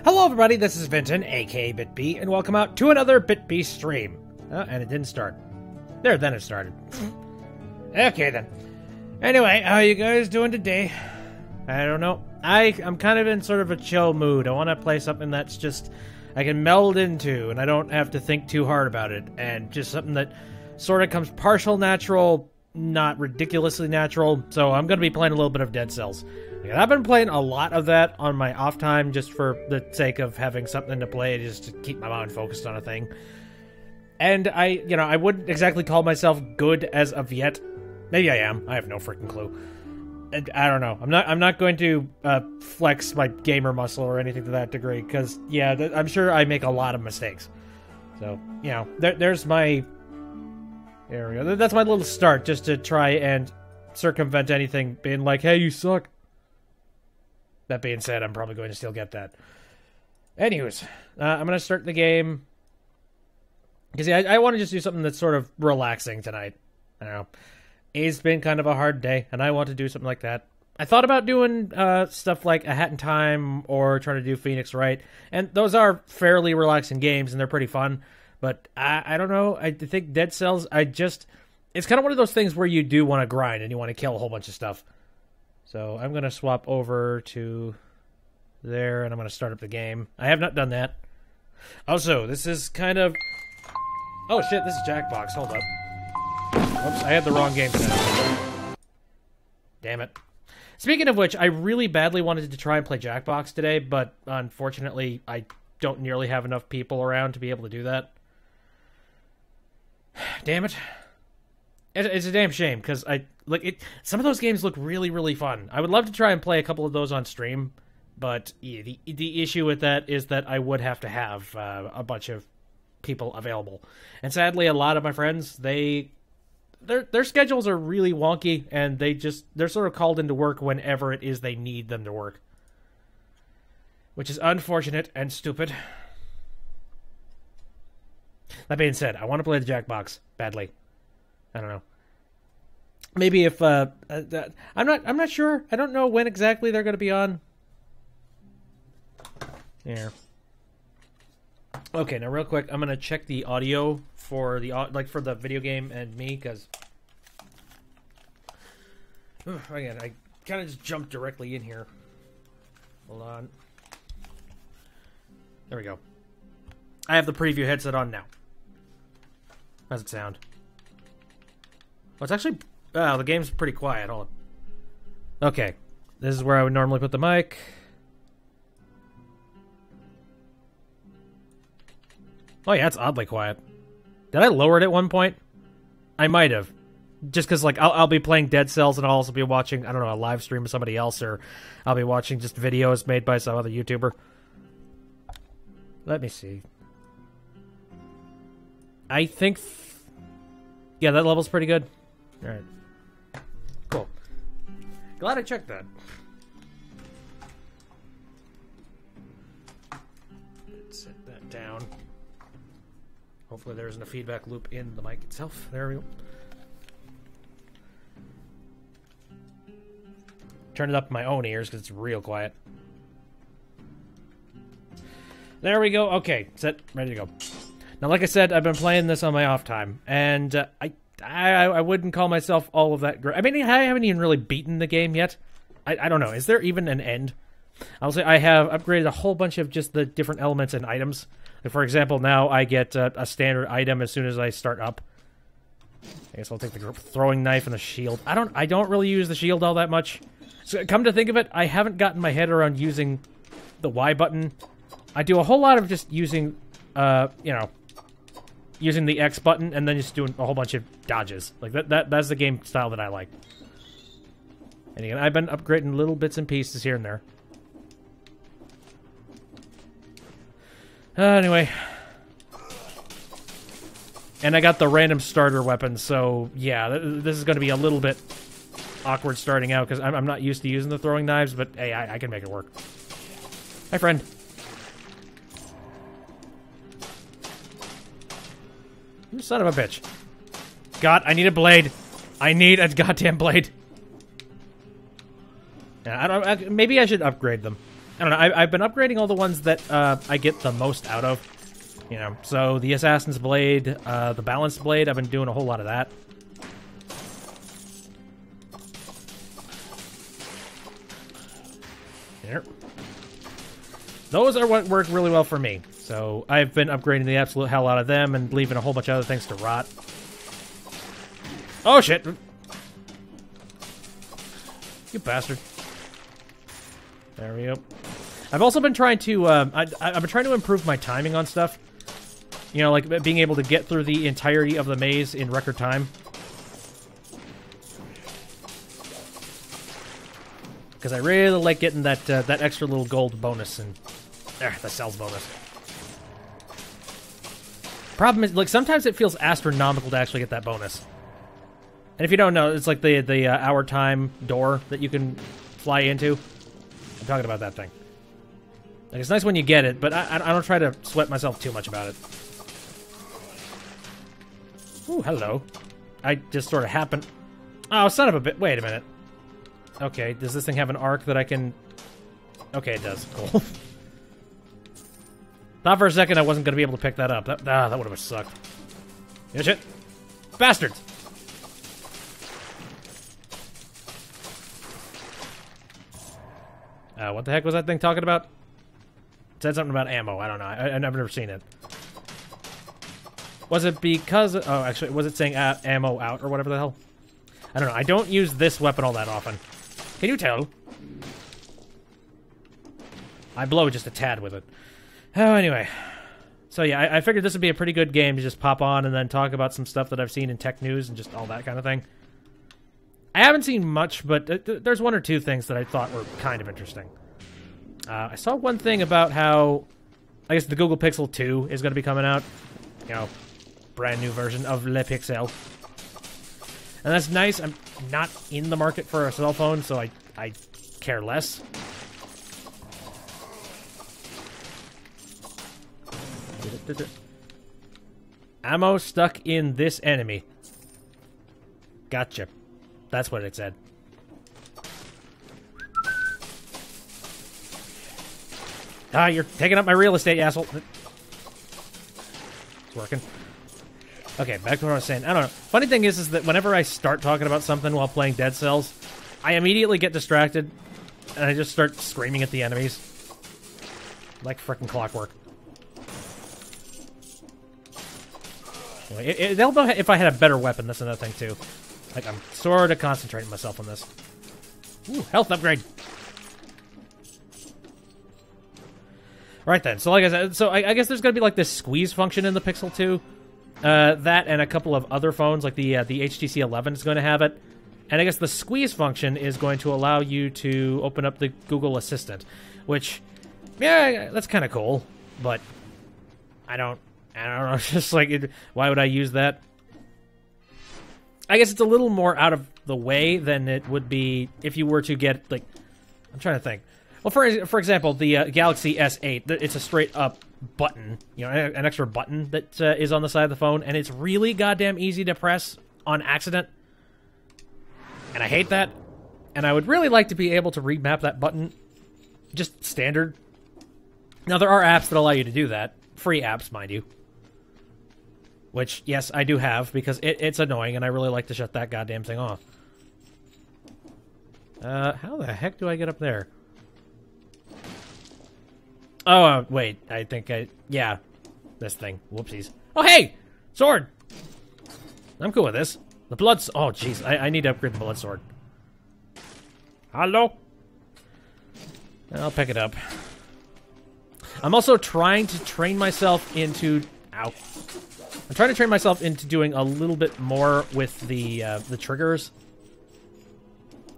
Hello everybody, this is Vinton, aka BitB, and welcome out to another BitB stream. And it didn't start. Then it started. Okay then. Anyway, how you guys doing today? I don't know. I'm kind of in sort of a chill mood. I want to play something that's just I can meld into, and I don't have to think too hard about it, and just something that sort of comes partial natural, not ridiculously natural. So I'm going to be playing a little bit of Dead Cells. I've been playing a lot of that on my off time just for the sake of having something to play, just to keep my mind focused on a thing. And I wouldn't exactly call myself good as of yet. Maybe I am. I have no freaking clue. And I don't know. I'm not going to flex my gamer muscle or anything to that degree, because yeah, I'm sure I make a lot of mistakes. So there's my area. That's my little start, just to try and circumvent anything being like, "Hey, you suck." That being said, I'm probably going to still get that. Anyways, I'm going to start the game. Because I want to just do something that's sort of relaxing tonight. I don't know. It's been kind of a hard day, and I want to do something like that. I thought about doing stuff like A Hat in Time or trying to do Phoenix Wright. And those are fairly relaxing games, and they're pretty fun. But I don't know. I think Dead Cells, it's kind of one of those things where you do want to grind and you want to kill a whole bunch of stuff. So I'm going to swap over to there, and I'm going to start up the game. I have not done that. Also, this is kind of... Oh, shit, this is Jackbox. Hold up. Oops, I had the wrong game set. Damn it. Speaking of which, I really badly wanted to try and play Jackbox today, but unfortunately, I don't nearly have enough people around to be able to do that. Damn it. It's a damn shame, because some of those games look really, really fun. I would love to try and play a couple of those on stream, but the issue with that is that I would have to have a bunch of people available. And sadly, a lot of my friends, their schedules are really wonky, and they're sort of called into work whenever it is they need them to work. Which is unfortunate and stupid. That being said, I want to play the Jackbox badly. I don't know. Maybe if I'm not sure. I don't know when exactly they're going to be on. Here. Okay, now real quick, I'm going to check the audio for for the video game and me, because again, I kind of just jumped directly in here. Hold on. There we go. I have the preview headset on now. How's it sound? Well, it's actually... Oh, the game's pretty quiet. Hold on. Okay. This is where I would normally put the mic. Oh, yeah, it's oddly quiet. Did I lower it at one point? I might have. Just because, I'll be playing Dead Cells, and I'll also be watching, I don't know, a live stream of somebody else, or I'll be watching just videos made by some other YouTuber. Let me see. I think... Yeah, that level's pretty good. Alright. Cool. Glad I checked that. Let's set that down. Hopefully there isn't a feedback loop in the mic itself. There we go. Turn it up in my own ears because it's real quiet. There we go. Okay, set, ready to go. Now, like I said, I've been playing this on my off time, and I wouldn't call myself all of that great. I mean, I haven't even really beaten the game yet. I don't know. Is there even an end? I'll say I have upgraded a whole bunch of just the different elements and items. Like, for example, now I get a standard item as soon as I start up. I guess I'll take the throwing knife and the shield. I don't really use the shield all that much. So, come to think of it, I haven't gotten my head around using the Y button. I do a whole lot of just using, using the X button and then just doing a whole bunch of dodges. Like, that's the game style that I like. And again, I've been upgrading little bits and pieces here and there. Anyway. And I got the random starter weapons, so yeah, this is going to be a little bit awkward starting out, because I'm not used to using the throwing knives, but hey, I can make it work. Hi, friend. You son of a bitch. God, I need a blade. I need a goddamn blade. Yeah, maybe I should upgrade them. I don't know. I've been upgrading all the ones that I get the most out of. You know, so the Assassin's Blade, the Balanced Blade, I've been doing a whole lot of that. Here. Those are what work really well for me. So I've been upgrading the absolute hell out of them and leaving a whole bunch of other things to rot. Oh, shit. You bastard. There we go. I've also been trying to, I've been trying to improve my timing on stuff. You know, like being able to get through the entirety of the maze in record time. Because I really like getting that that extra little gold bonus and the cells bonus. Problem is, like, sometimes it feels astronomical to actually get that bonus. And if you don't know, it's like the hour time door that you can fly into. I'm talking about that thing. Like, it's nice when you get it, but I don't try to sweat myself too much about it. Ooh, hello. I just sort of happened... Oh, son of a bit. Wait a minute. Okay, does this thing have an arc that I can... Okay, it does. Cool. Thought for a second I wasn't going to be able to pick that up. That would have sucked. You shit. Bastards! What the heck was that thing talking about? It said something about ammo. I don't know. I've never seen it. Was it because... Oh, actually, was it saying ammo out or whatever the hell? I don't know. I don't use this weapon all that often. Can you tell? I blow just a tad with it. Oh, anyway. So, yeah, I figured this would be a pretty good game to just pop on and then talk about some stuff that I've seen in tech news and just all that kind of thing. I haven't seen much, but there's one or two things that I thought were kind of interesting. I saw one thing about how, I guess the Google Pixel 2 is going to be coming out. You know, brand new version of Le Pixel. And that's nice. I'm not in the market for a cell phone, so I care less. Ammo stuck in this enemy. Gotcha. That's what it said. Ah, you're taking up my real estate, you asshole. It's working. Okay, back to what I was saying. I don't know. Funny thing is that whenever I start talking about something while playing Dead Cells, I immediately get distracted, and I just start screaming at the enemies. Like frickin' clockwork. Anyway, they'll know if I had a better weapon. That's another thing, too. Like, I'm sort of concentrating myself on this. Ooh, health upgrade. Right then, so like I said, so I guess there's going to be like this squeeze function in the Pixel 2. That and a couple of other phones, like the HTC 11 is going to have it. And I guess the squeeze function is going to allow you to open up the Google Assistant, which, yeah, that's kind of cool, but I don't know, just like, why would I use that? I guess it's a little more out of the way than it would be if you were to get, like, I'm trying to think. Well, for example, the Galaxy S8, it's a straight-up button, you know, an extra button that is on the side of the phone, and it's really goddamn easy to press on accident. And I hate that. And I would really like to be able to remap that button just standard. Now, there are apps that allow you to do that. Free apps, mind you. Which, yes, I do have, because it's annoying, and I really like to shut that goddamn thing off. How the heck do I get up there? Oh, wait, I think yeah, this thing. Whoopsies. Oh, hey! Sword! I'm cool with this. The blood... Oh, jeez, I need to upgrade the blood sword. Hello? I'll pick it up. I'm also trying to train myself into... Ow. I'm trying to train myself into doing a little bit more with the triggers.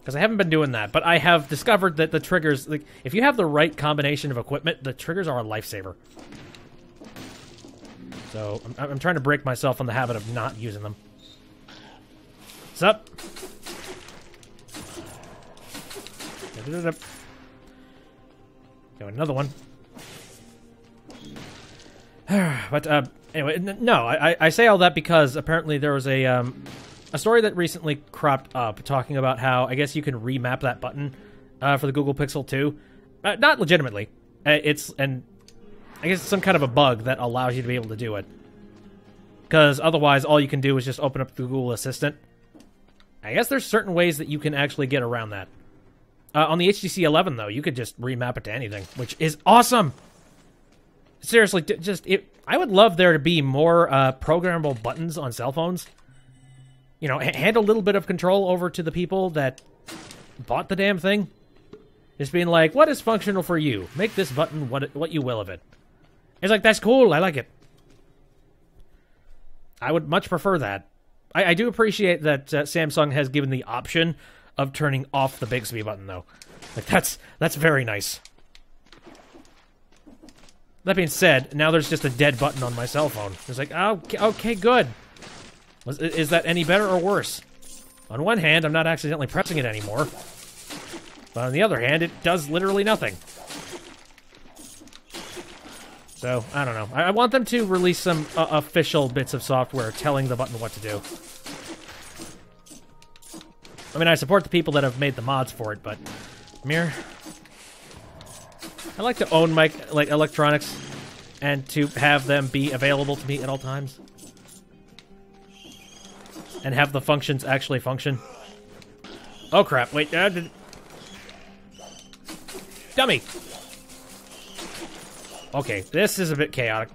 Because I haven't been doing that, but I have discovered that the triggers, like, if you have the right combination of equipment, the triggers are a lifesaver. So, I'm trying to break myself on the habit of not using them. What's up? Go, another one. But, anyway, no, I say all that because apparently there was a story that recently cropped up talking about how I guess you can remap that button for the Google Pixel 2. Not legitimately. It's I guess it's some kind of a bug that allows you to be able to do it. Because otherwise, all you can do is just open up the Google Assistant. I guess there's certain ways that you can actually get around that. On the HTC 11, though, you could just remap it to anything, which is awesome! Seriously, I would love there to be more programmable buttons on cell phones. You know, hand a little bit of control over to the people that bought the damn thing. Just being like, what is functional for you? Make this button what you will of it. It's like, that's cool, I like it. I would much prefer that. I do appreciate that Samsung has given the option of turning off the Bixby button, though. Like, that's very nice. That being said, now there's just a dead button on my cell phone. It's like, okay, good. Is that any better or worse? On one hand, I'm not accidentally pressing it anymore. But on the other hand, it does literally nothing. So, I don't know. I want them to release some official bits of software telling the button what to do. I mean, I support the people that have made the mods for it, but... Mirror... I like to own my electronics and to have them be available to me at all times. And have the functions actually function. Oh crap, wait, dummy! Okay, this is a bit chaotic.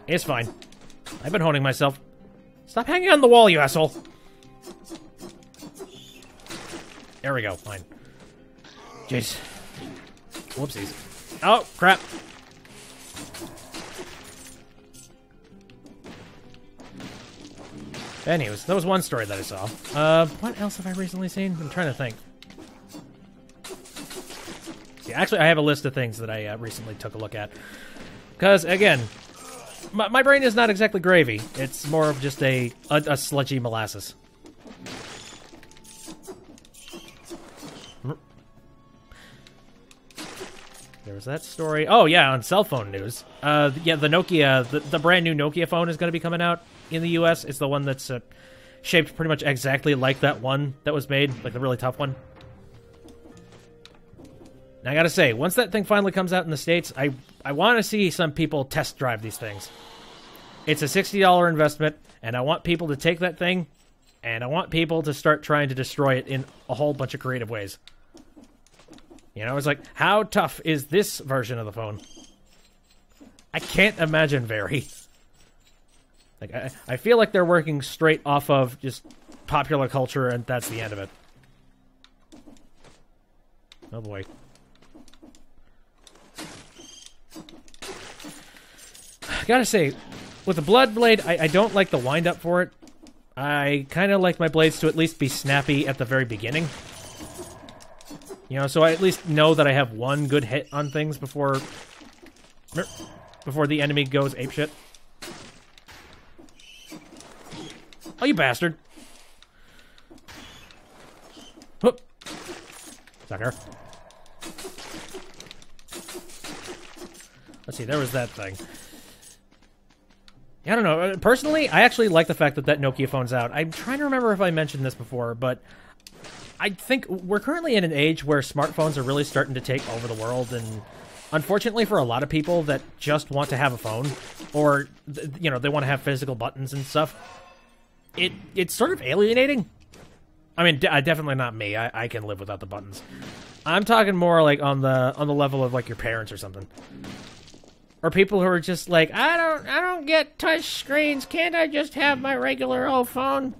It's fine. I've been honing myself. Stop hanging on the wall, you asshole! There we go, fine. Jeez. Whoopsies. Oh, crap. Anyways, that was one story that I saw. What else have I recently seen? I'm trying to think. See, actually, I have a list of things that I recently took a look at. Because, again, my brain is not exactly gravy. It's more of just a sludgy molasses. There was that story. Oh, yeah, on cell phone news. Yeah, the Nokia, the brand new Nokia phone is going to be coming out in the US. It's the one that's shaped pretty much exactly like that one that was made, like the really tough one. Now, I gotta say, once that thing finally comes out in the States, I want to see some people test drive these things. It's a $60 investment, and I want people to take that thing, and I want people to start trying to destroy it in a whole bunch of creative ways. You know, it's like, how tough is this version of the phone? I can't imagine very. Like, I feel like they're working straight off of just popular culture, and that's the end of it. Oh boy. I gotta say, with the Blood Blade, I don't like the wind-up for it. I kind of like my blades to at least be snappy at the very beginning. You know, so I at least know that I have one good hit on things before the enemy goes apeshit. Oh, you bastard. Whoop. Sucker. Let's see, there was that thing. I don't know. Personally, I actually like the fact that Nokia phone's out. I'm trying to remember if I mentioned this before, but I think we're currently in an age where smartphones are really starting to take over the world, and unfortunately for a lot of people that just want to have a phone, or, you know, they want to have physical buttons and stuff, it's sort of alienating. I mean, definitely not me. I can live without the buttons. I'm talking more like on the level of like your parents or something. Or people who are just like, I don't get touch screens. Can't I just have my regular old phone?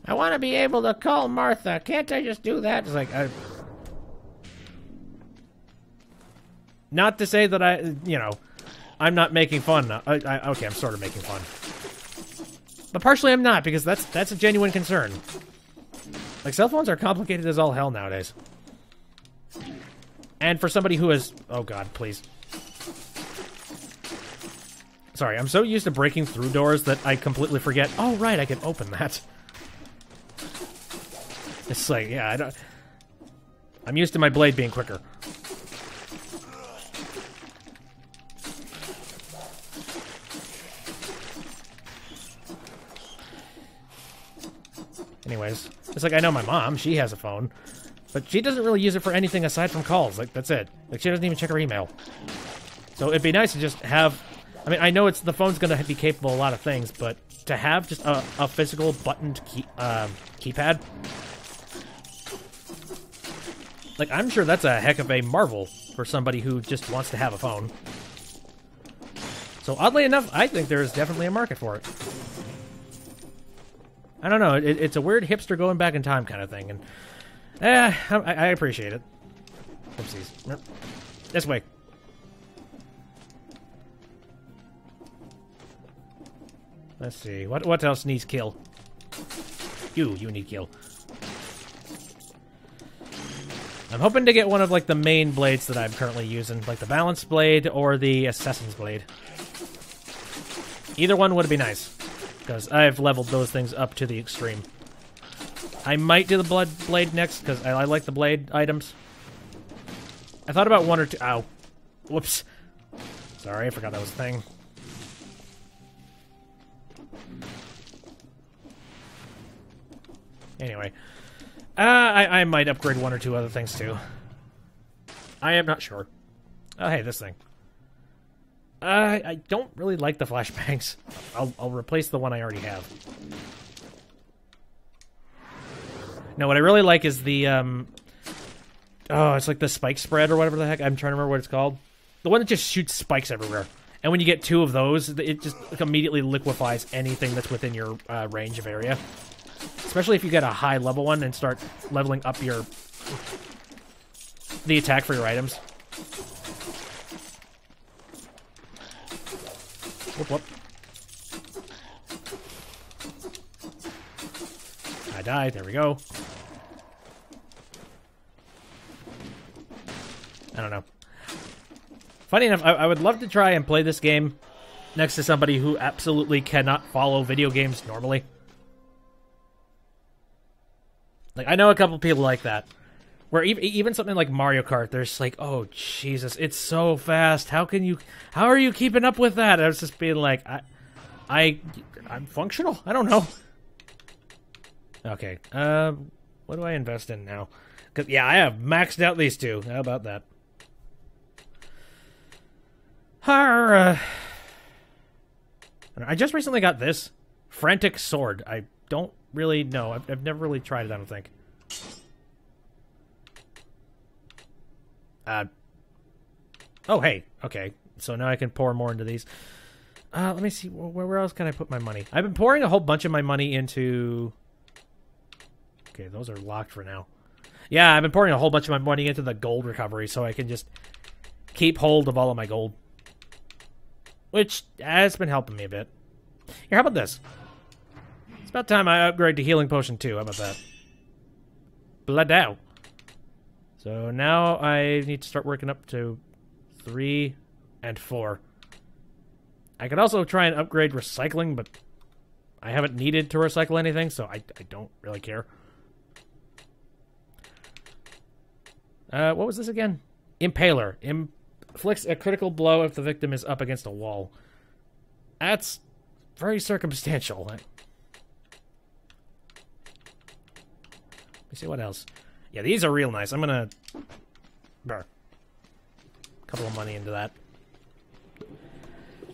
I want to be able to call Martha. Can't I just do that? It's like, not to say that I'm not making fun. Okay, I'm sort of making fun. But partially I'm not, because that's a genuine concern. Like, cell phones are complicated as all hell nowadays. And for somebody who is... Oh god, please. Sorry, I'm so used to breaking through doors that I completely forget. Oh, right, I can open that. It's like, yeah, I'm used to my blade being quicker. Anyways, It's like, I know my mom, she has a phone, but she doesn't really use it for anything aside from calls. Like, that's it. Like, she doesn't even check her email. So it'd be nice to just have... I mean, I know the phone's going to be capable of a lot of things, but to have just a physical buttoned keypad... Like, I'm sure that's a heck of a marvel for somebody who just wants to have a phone. So, oddly enough, I think there's definitely a market for it. I don't know, it's a weird hipster going back in time kind of thing, and... I appreciate it. Oopsies. This way. Let's see, what else needs kill? You need kill. I'm hoping to get one of, like, the main blades that I'm currently using, like the Balance Blade or the Assassin's Blade. Either one would be nice, because I've leveled those things up to the extreme. I might do the Blood Blade next, because I like the blade items. I thought about one or two... Ow. Whoops. Sorry, I forgot that was a thing. Anyway. I might upgrade one or two other things, too. I am not sure. Oh, hey, this thing. I don't really like the flashbangs. I'll replace the one I already have. No, what I really like is the, oh, it's like the spike spread or whatever the heck. I'm trying to remember what it's called. The one that just shoots spikes everywhere. And when you get two of those, it just immediately liquefies anything that's within your range of area. Especially if you get a high level one and start leveling up the attack for your items. Whoop, whoop. I died. There we go. I don't know. Funny enough, I would love to try and play this game next to somebody who absolutely cannot follow video games normally. Like, I know a couple people like that. Where even something like Mario Kart, they're just like, oh, Jesus, it's so fast. How are you keeping up with that? I was just being like, I'm functional. I don't know. Okay, what do I invest in now? 'Cause, yeah, I have maxed out these two. How about that? I just recently got this. Frantic Sword. I don't really know. I've never really tried it, I don't think. Oh, hey. Okay. So now I can pour more into these. Let me see. Where else can I put my money? I've been pouring a whole bunch of my money into... Okay, those are locked for now. Yeah, I've been pouring a whole bunch of my money into the gold recovery so I can just keep hold of all of my gold. Which has been helping me a bit. Here, how about this? It's about time I upgrade to Healing Potion 2. How about that? Blood out. So now I need to start working up to 3 and 4. I could also try and upgrade recycling, but I haven't needed to recycle anything, so I don't really care. What was this again? Impaler. Inflicts a critical blow if the victim is up against a wall. That's very circumstantial. Let me see what else. Yeah, these are real nice. I'm gonna... a couple of money into that.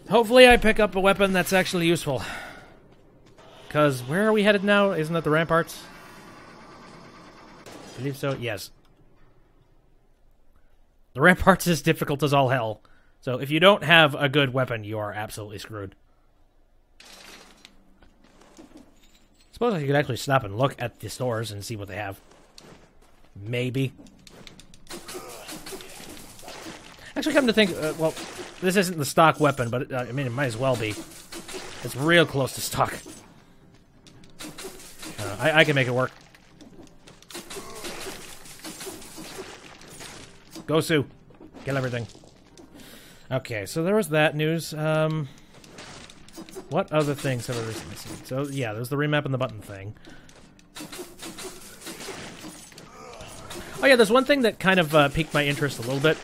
Hopefully I pick up a weapon that's actually useful. Because where are we headed now? Isn't that the ramparts? I believe so. Yes. The ramparts is difficult as all hell. So if you don't have a good weapon, you are absolutely screwed. Suppose I could actually stop and look at the stores and see what they have. Maybe. Actually, come to think, well, this isn't the stock weapon, but I mean, it might as well be. It's real close to stock. I can make it work. Go, Sue. Kill everything. Okay, so there was that news. What other things have I recently seen? So, yeah, there's the remap and the button thing. Oh, yeah, there's one thing that kind of piqued my interest a little bit.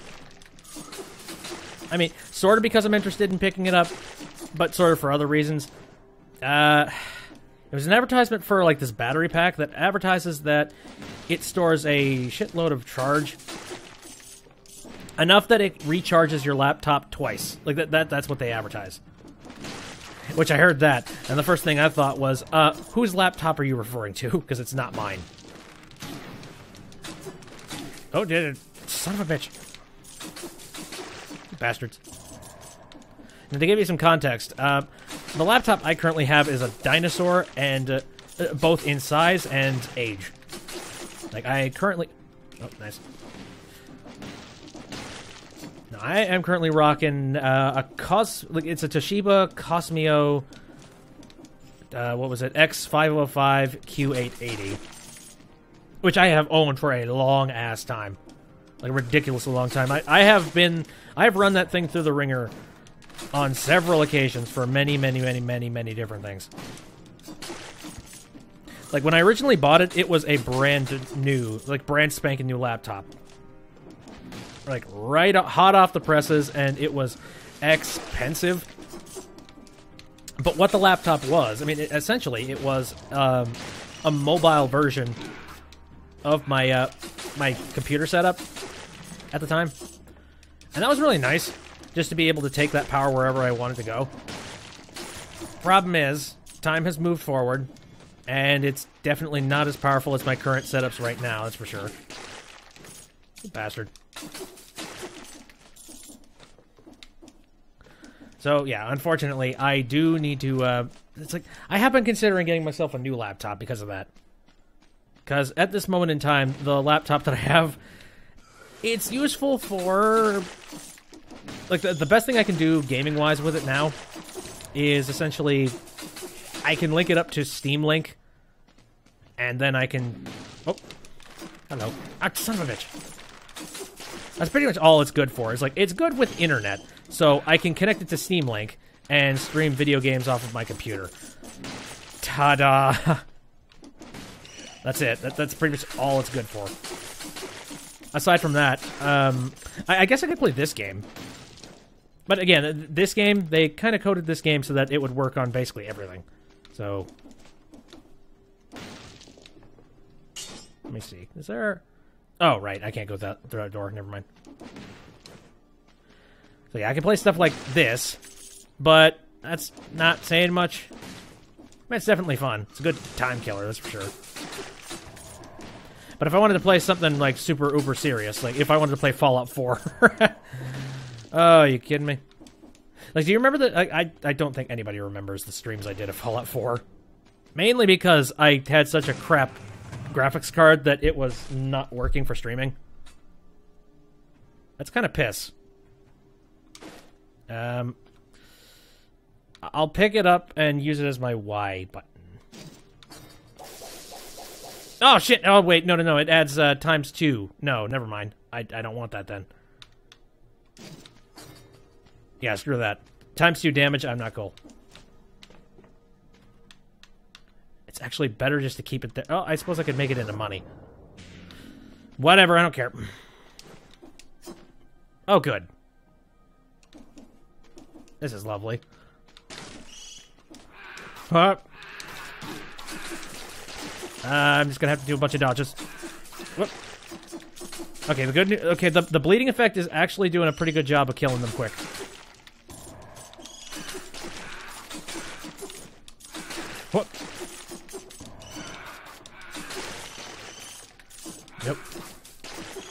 I mean, sort of because I'm interested in picking it up, but sort of for other reasons. It was an advertisement for like this battery pack that advertises that it stores a shitload of charge. Enough that it recharges your laptop twice. Like that's what they advertise. Which I heard that, and the first thing I thought was, whose laptop are you referring to? Because it's not mine. Oh, did it? Son of a bitch. Bastards. Now, to give you some context, the laptop I currently have is a dinosaur, and both in size and age. Like, I currently... Oh, nice. Now, I am currently rocking it's a Toshiba Cosmio... what was it? X505 Q880. Which I have owned for a long-ass time. Like, a ridiculously long time. I have run that thing through the ringer on several occasions for many different things. Like, when I originally bought it, it was a brand spanking new laptop. Like, hot off the presses, and it was expensive. But what the laptop was, I mean, essentially, it was a mobile version of my my computer setup at the time. And that was really nice, just to be able to take that power wherever I wanted to go. Problem is, time has moved forward, and it's definitely not as powerful as my current setups right now, that's for sure. You bastard. So, yeah, unfortunately, I do need to, it's like, I have been considering getting myself a new laptop because of that. Because at this moment in time, the laptop that I have, it's useful for... Like, the best thing I can do gaming-wise with it now is essentially I can link it up to Steam Link, and then I can... Oh, hello. Ah, son of a bitch. That's pretty much all it's good for. It's like, it's good with internet, so I can connect it to Steam Link and stream video games off of my computer. Ta-da! That's it. That's pretty much all it's good for. Aside from that, I guess I could play this game. But again, this game, they kind of coded this game so that it would work on basically everything. So, let me see. Is there... Oh, right. I can't go through that door. Never mind. So yeah, I can play stuff like this, but that's not saying much. But it's definitely fun. It's a good time killer, that's for sure. But if I wanted to play something like super uber serious, like if I wanted to play Fallout 4... Oh, are you kidding me? Like, do you remember that? I don't think anybody remembers the streams I did of Fallout 4. Mainly because I had such a crap graphics card that it was not working for streaming. That's kind of piss. I'll pick it up and use it as my Y button. Oh, shit! Oh, wait, no. It adds ×2. No, never mind. I don't want that then. Yeah, screw that. ×2 damage, I'm not cool. It's actually better just to keep it there. Oh, I suppose I could make it into money. Whatever, I don't care. Oh, good. This is lovely. I'm just gonna have to do a bunch of dodges. Whoop. Okay, the bleeding effect is actually doing a pretty good job of killing them quick. Whoop. Yep.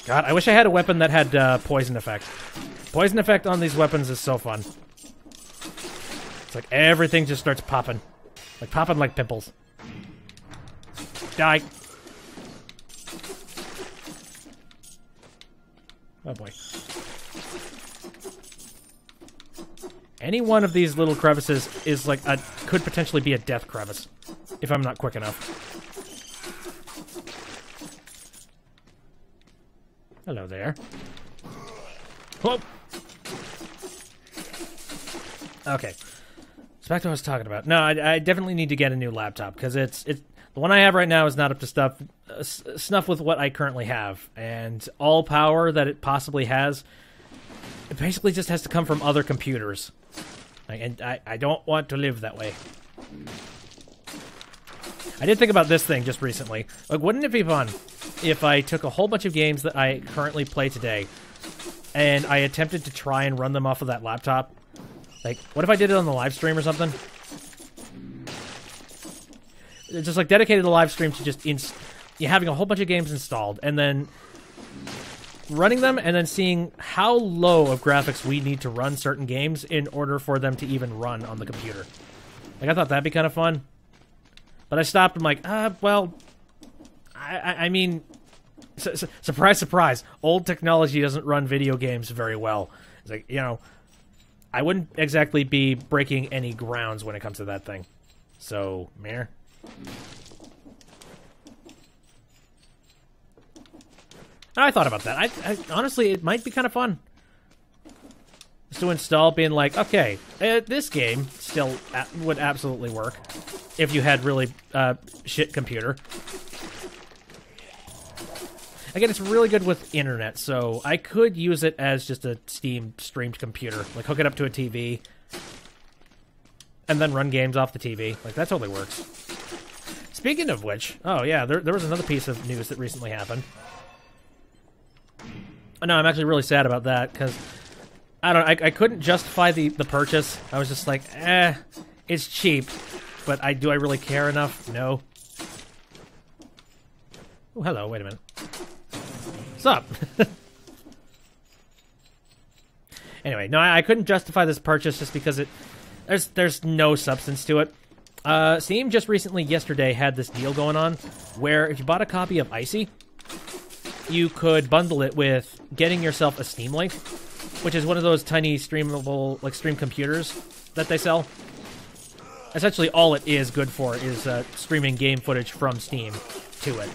God, I wish I had a weapon that had poison effect. Poison effect on these weapons is so fun. It's like everything just starts popping. Like popping like pimples. Die. Oh boy. Any one of these little crevices is like could potentially be a death crevice if I'm not quick enough. Hello there. Whoop. Okay. So back to what I was talking about. No, I definitely need to get a new laptop because it's the one I have right now is not up to snuff with what I currently have, and all power that it possibly has, it basically just has to come from other computers. And I don't want to live that way. I did think about this thing just recently. Like, wouldn't it be fun if I took a whole bunch of games that I currently play today and I attempted to try and run them off of that laptop? Like, what if I did it on the live stream or something? It's just like dedicated the live stream to just you having a whole bunch of games installed and then running them and then seeing how low of graphics we need to run certain games in order for them to even run on the computer. Like, I thought that'd be kind of fun. But I stopped. I'm like, well, I mean, surprise, surprise. Old technology doesn't run video games very well. It's like, you know, I wouldn't exactly be breaking any grounds when it comes to that thing. So, meh. I thought about that. I honestly, it might be kind of fun. Just to install, being like, okay, this game still would absolutely work if you had really shit computer. Again, it's really good with internet, so I could use it as just a Steam streamed computer. Like, hook it up to a TV, and then run games off the TV. Like, that totally works. Speaking of which, oh yeah, there was another piece of news that recently happened. Oh, no, I'm actually really sad about that, because I couldn't justify the purchase. I was just like, it's cheap, but do I really care enough? No. Oh, hello, wait a minute. What's up? Anyway, no, I couldn't justify this purchase just because there's no substance to it. Steam just recently, yesterday, had this deal going on where if you bought a copy of Icy, you could bundle it with getting yourself a Steam Link, which is one of those tiny streamable, like, stream computers that they sell. Essentially, all it is good for is streaming game footage from Steam to it.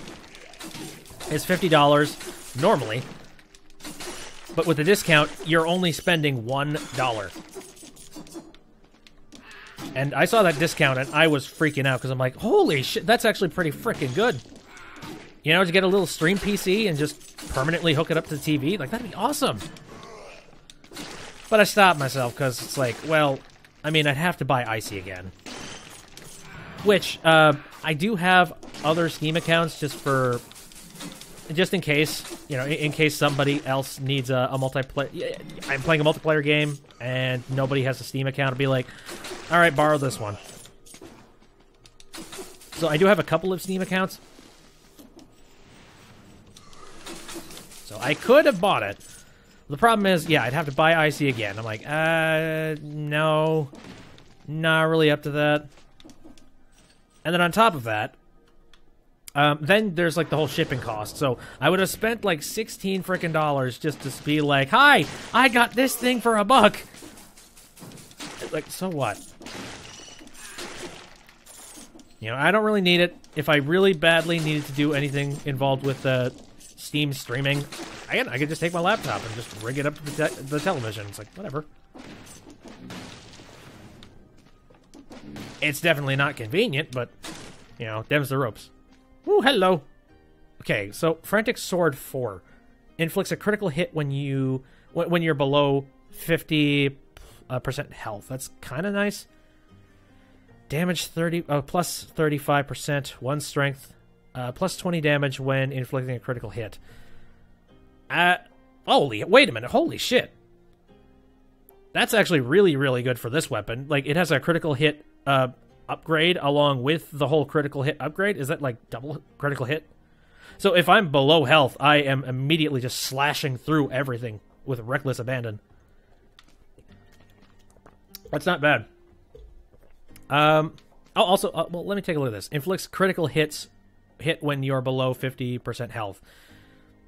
It's $50 normally, but with a discount, you're only spending $1. And I saw that discount, and I was freaking out, because I'm like, holy shit, that's actually pretty freaking good. You know, to get a little stream PC and just permanently hook it up to the TV, like, that'd be awesome. But I stopped myself, because it's like, well, I mean, I'd have to buy Icy again. Which, I do have other Steam accounts just in case, you know, in case somebody else needs a multiplayer. I'm playing a multiplayer game, and nobody has a Steam account. I'll be like, all right, borrow this one. So I do have a couple of Steam accounts. So I could have bought it. The problem is, yeah, I'd have to buy Icy again. I'm like, no. Not really up to that. And then on top of that, then there's, like, the whole shipping cost. So I would have spent, like, $16 frickin' just to be like, hi, I got this thing for $1. Like, so what? You know, I don't really need it. If I really badly needed to do anything involved with Steam streaming, again, I could just take my laptop and just rig it up to the television. It's like, whatever. It's definitely not convenient, but, you know, them's the ropes. Ooh, hello. Okay, so Frantic Sword 4 inflicts a critical hit when you're below 50% health. That's kind of nice. Damage plus 35%, 1 strength, plus 20 damage when inflicting a critical hit. Wait a minute, holy shit. That's actually really, really good for this weapon. Like, it has a critical hit upgrade along with the whole critical hit upgrade. Is that, like, double critical hit? So if I'm below health, I am immediately just slashing through everything with reckless abandon. That's not bad. Also, well, let me take a look at this. Inflicts critical hit when you're below 50% health.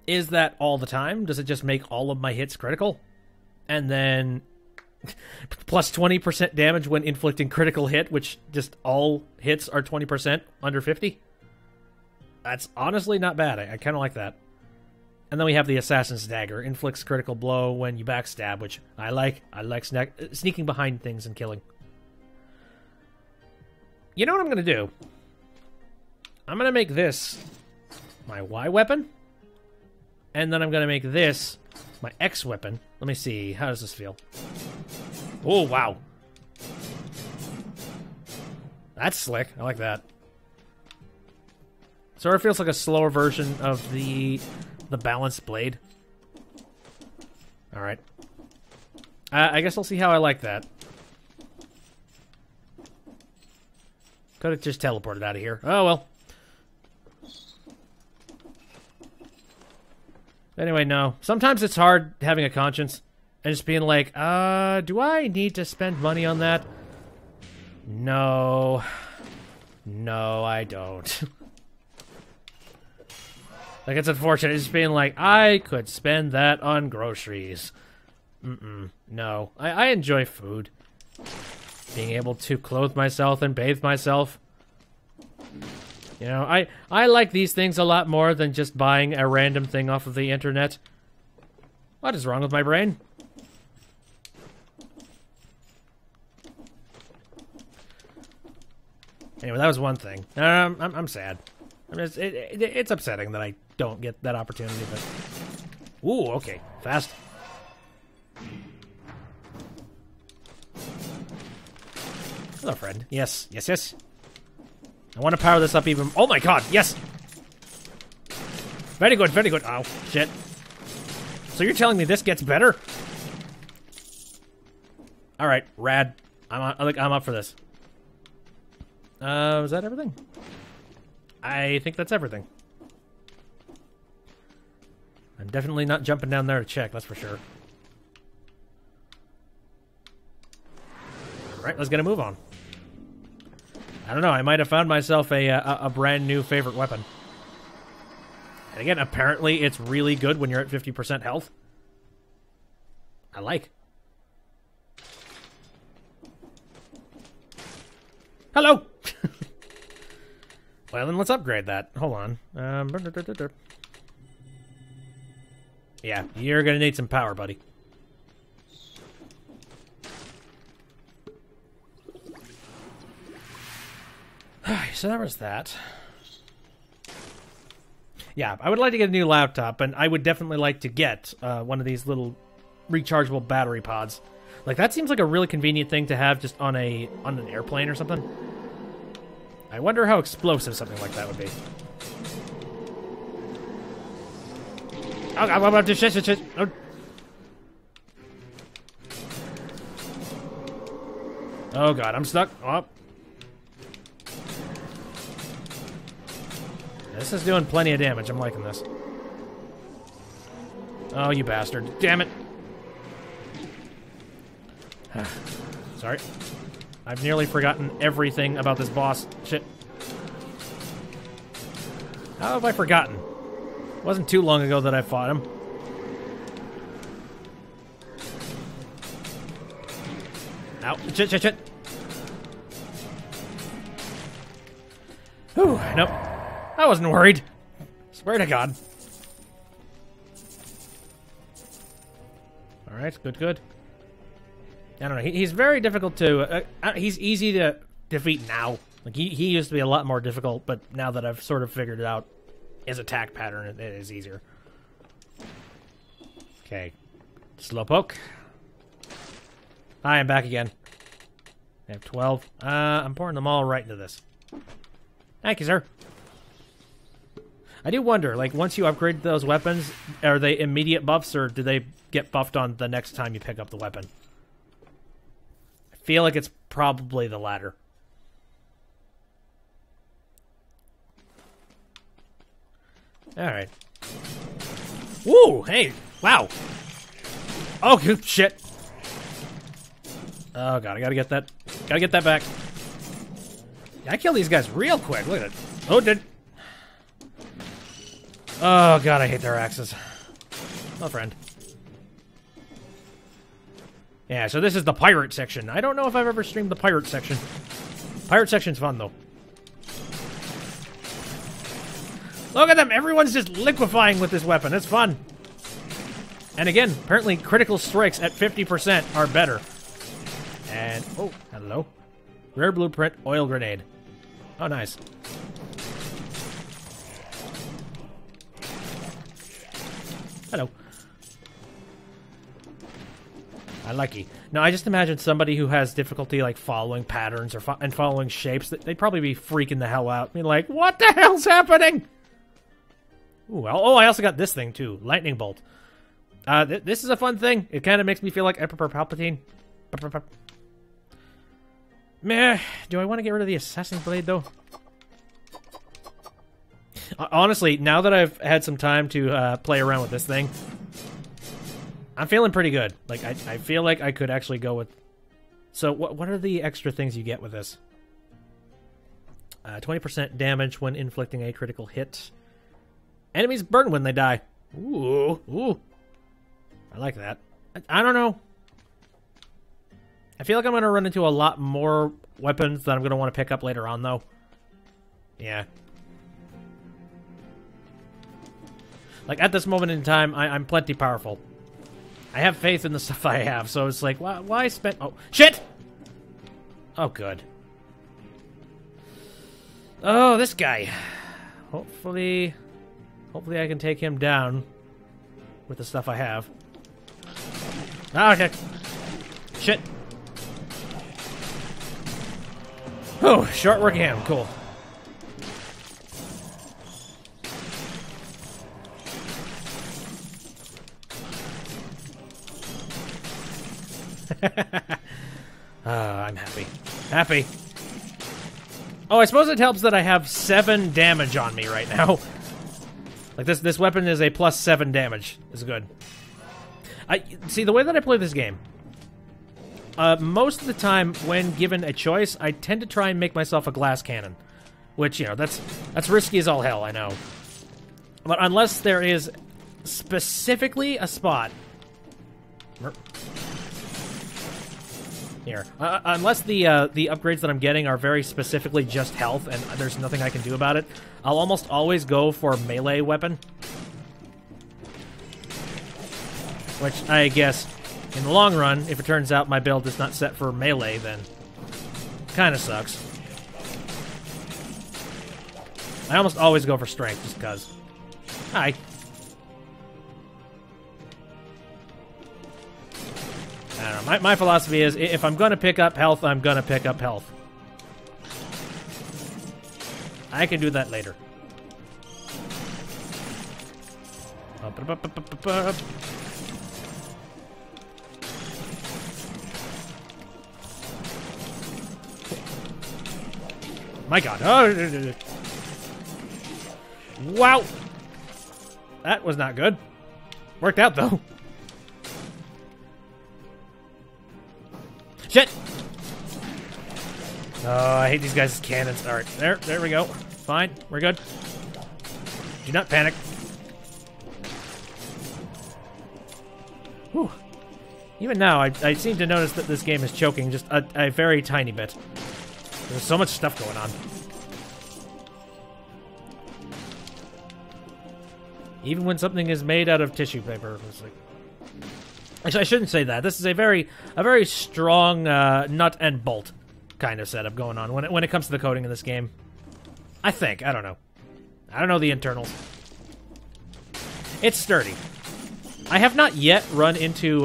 Is that all the time? Does it just make all of my hits critical? And then plus 20% damage when inflicting critical hit, which just all hits are 20% under 50? That's honestly not bad. I kind of like that. And then we have the Assassin's Dagger. Inflicts critical blow when you backstab, which I like. I like sneaking behind things and killing. You know what I'm going to do? I'm going to make this my Y weapon. And then I'm going to make this my X weapon. Let me see. How does this feel? Oh, wow. That's slick. I like that. Sort of feels like a slower version of the balanced blade. All right. I guess I'll see how I like that. Could have just teleported out of here. Oh, well. Anyway, no. Sometimes it's hard having a conscience and just being like, do I need to spend money on that? No. No, I don't. Like, it's unfortunate just being like, I could spend that on groceries. No. I enjoy food. Being able to clothe myself and bathe myself. You know, I like these things a lot more than just buying a random thing off of the internet. What is wrong with my brain? Anyway, that was one thing. I'm sad. I mean, it's upsetting that I don't get that opportunity, but... Ooh, okay. Fast. Hello, friend. Yes, yes, yes. I want to power this up even... Oh my god, yes! Very good, very good. Oh, shit. So you're telling me this gets better? Alright, rad. I'm up for this. Is that everything? I think that's everything. I'm definitely not jumping down there to check, that's for sure. Alright, let's get a move on. I don't know, I might have found myself a brand new favorite weapon. And again, apparently it's really good when you're at 50% health. I like. Hello! Well, then let's upgrade that. Hold on. Yeah, you're gonna need some power, buddy. So that was that. Yeah, I would like to get a new laptop, and I would definitely like to get one of these little rechargeable battery pods. Like, that seems like a really convenient thing to have just on an airplane or something. I wonder how explosive something like that would be. Oh god, I'm stuck. Oh. This is doing plenty of damage. I'm liking this. Oh, you bastard. Damn it. Sorry. I've nearly forgotten everything about this boss. Shit. How have I forgotten? It wasn't too long ago that I fought him. Ow. Shit, shit, shit. Whew. Nope. I wasn't worried. Swear to God. Alright, good, good. I don't know. He's very difficult to... he's easy to defeat now. Like, he used to be a lot more difficult, but now that I've sort of figured it out, his attack pattern, it is easier. Okay. Slowpoke. Hi, I'm back again. I have 12. I'm pouring them all right into this. Thank you, sir. I do wonder, like, once you upgrade those weapons, are they immediate buffs, or do they get buffed on the next time you pick up the weapon? I feel like it's probably the latter. Alright. Woo! Hey! Wow! Oh, good shit! Oh god, I gotta get that. Gotta get that back. I kill these guys real quick. Look at it. Oh, did... Oh god, I hate their axes. Oh, friend. Yeah, so this is the pirate section. I don't know if I've ever streamed the pirate section. Pirate section's fun, though. Look at them! Everyone's just liquefying with this weapon. It's fun. And again, apparently critical strikes at 50% are better. And, oh, hello. Rare blueprint, oil grenade. Oh, nice. Hello. I like it. No, I just imagine somebody who has difficulty, like, following patterns or and following shapes. They'd probably be freaking the hell out. I mean, like, what the hell's happening? Ooh, oh, I also got this thing, too. Lightning Bolt. This is a fun thing. It kind of makes me feel like Emperor Palpatine. Meh. Do I want to get rid of the Assassin's Blade, though? Honestly, now that I've had some time to play around with this thing, I'm feeling pretty good. Like, I feel like I could actually go with... So, what are the extra things you get with this? 20% damage when inflicting a critical hit. Enemies burn when they die. Ooh. I like that. I don't know. I feel like I'm going to run into a lot more weapons that I'm going to want to pick up later on, though. Yeah. Like, at this moment in time, I'm plenty powerful. I have faith in the stuff I have, so it's like, why spend... Oh, shit! Oh, good. Oh, this guy. Hopefully I can take him down with the stuff I have. Ah, okay. Shit. Oh, short working hand. Cool. I'm happy. Happy. Oh, I suppose it helps that I have 7 damage on me right now. Like, this weapon is a plus 7 damage. It's good. See, the way that I play this game, most of the time when given a choice, I tend to try and make myself a glass cannon. Which, you know, that's risky as all hell, I know. But unless there is specifically a spot... Here. Unless the upgrades that I'm getting are very specifically just health and there's nothing I can do about it, I'll almost always go for melee weapon. Which, I guess, in the long run, if it turns out my build is not set for melee, then kind of sucks. I almost always go for strength, just because. Hi. I don't know. My philosophy is, if I'm going to pick up health, I'm going to pick up health. I can do that later. My god. Oh. Wow. That was not good. Worked out, though. Shit! Oh, I hate these guys' cannons. Alright, there we go. Fine, we're good. Do not panic. Whew. Even now, I seem to notice that this game is choking just a very tiny bit. There's so much stuff going on. Even when something is made out of tissue paper, it's like... Actually, I shouldn't say that. This is a very strong nut and bolt kind of setup going on when it comes to the coding in this game. I think. I don't know. I don't know the internals. It's sturdy. I have not yet run into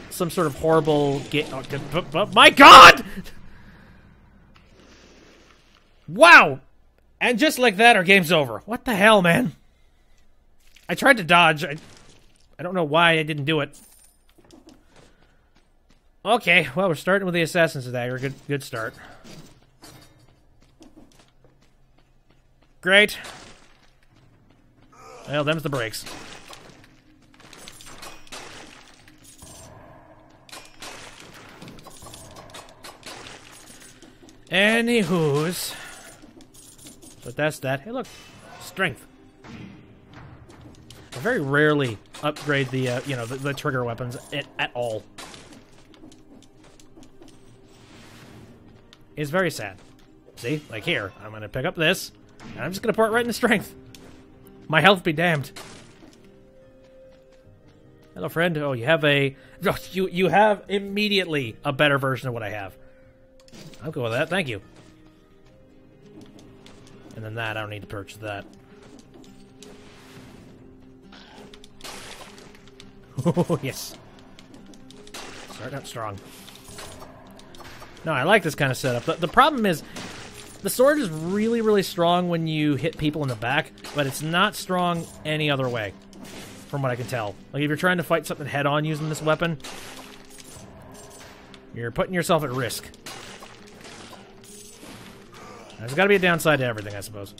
some sort of horrible... my god! Wow! And just like that, our game's over. What the hell, man? I tried to dodge. I don't know why I didn't do it. Okay, well, we're starting with the Assassin's Dagger. Good start. Great. Well, them's the brakes. Anywho's. But that's that. Hey, look. Strength. I very rarely upgrade the, the trigger weapons at all. It's very sad. See? Like here, I'm going to pick up this, and I'm just going to pour it right into strength. My health be damned. Hello, friend. Oh, you have a... Oh, you have immediately a better version of what I have. I'll go with that. Thank you. And then that, I don't need to purchase that. Oh, yes. Start out strong. No, I like this kind of setup. The problem is, the sword is really, really strong when you hit people in the back, but it's not strong any other way, from what I can tell. Like, if you're trying to fight something head-on using this weapon, you're putting yourself at risk. There's got to be a downside to everything, I suppose.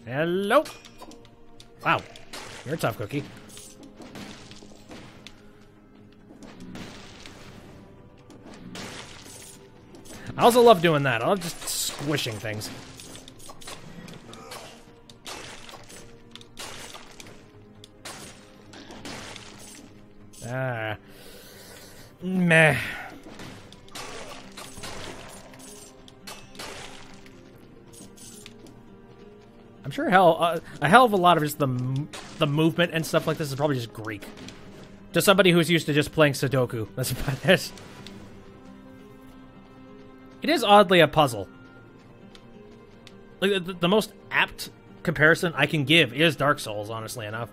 Hello! Wow, you're a tough cookie. I also love doing that. I love just squishing things. Ah. Meh. I'm sure a hell of a lot of just the movement and stuff like this is probably just Greek. To somebody who's used to just playing Sudoku. That's about it. It is oddly a puzzle. Like, the most apt comparison I can give is Dark Souls, honestly enough.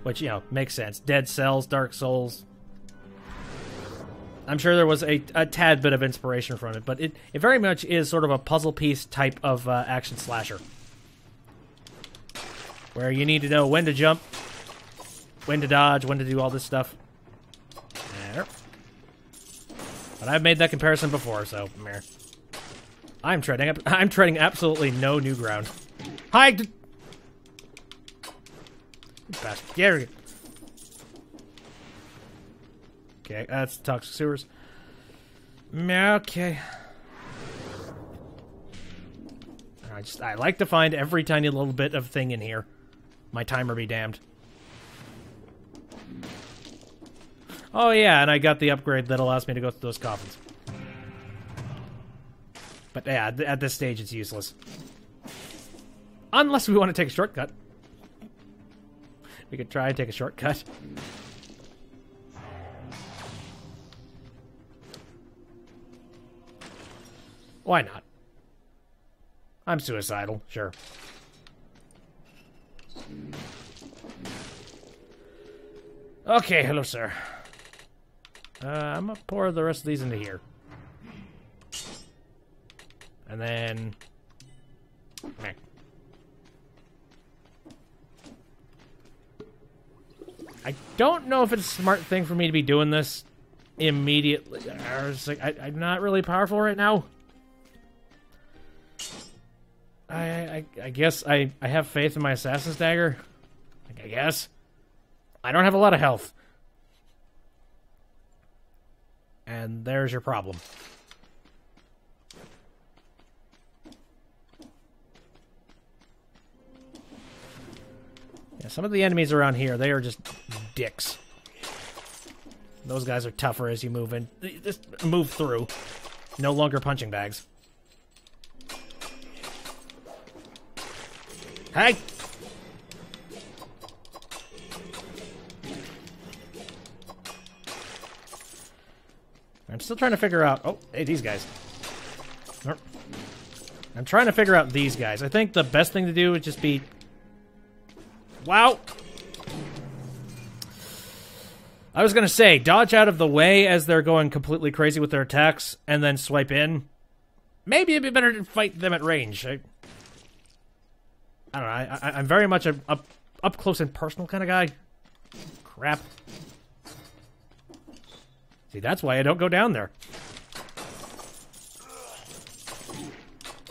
Which, you know, makes sense. Dead Cells, Dark Souls. I'm sure there was a tad bit of inspiration from it, but it very much is sort of a puzzle piece type of action slasher. Where you need to know when to jump, when to dodge, when to do all this stuff. There. But I've made that comparison before, so meh. I'm treading absolutely no new ground. Hi! Bastard. There we go. Okay, that's Toxic Sewers. Okay. I like to find every tiny little bit of thing in here. My timer be damned. Oh yeah, and I got the upgrade that allows me to go through those coffins. But yeah, at this stage it's useless. Unless we want to take a shortcut. We could try and take a shortcut. Why not? I'm suicidal, sure. Okay, hello, sir. I'm gonna pour the rest of these into here. And then... Meh. I don't know if it's a smart thing for me to be doing this immediately. I'm not really powerful right now. I guess I have faith in my Assassin's Dagger. I guess. I don't have a lot of health. And there's your problem. Yeah, some of the enemies around here, they are just dicks. Those guys are tougher as you move in. Just move through. No longer punching bags. Hey! I'm still trying to figure out... Oh, hey, these guys. I'm trying to figure out these guys. I think the best thing to do would just be... Wow! I was gonna say, dodge out of the way as they're going completely crazy with their attacks, and then swipe in. Maybe it'd be better to fight them at range. I don't know, I'm very much a up close and personal kind of guy. Crap. See, that's why I don't go down there.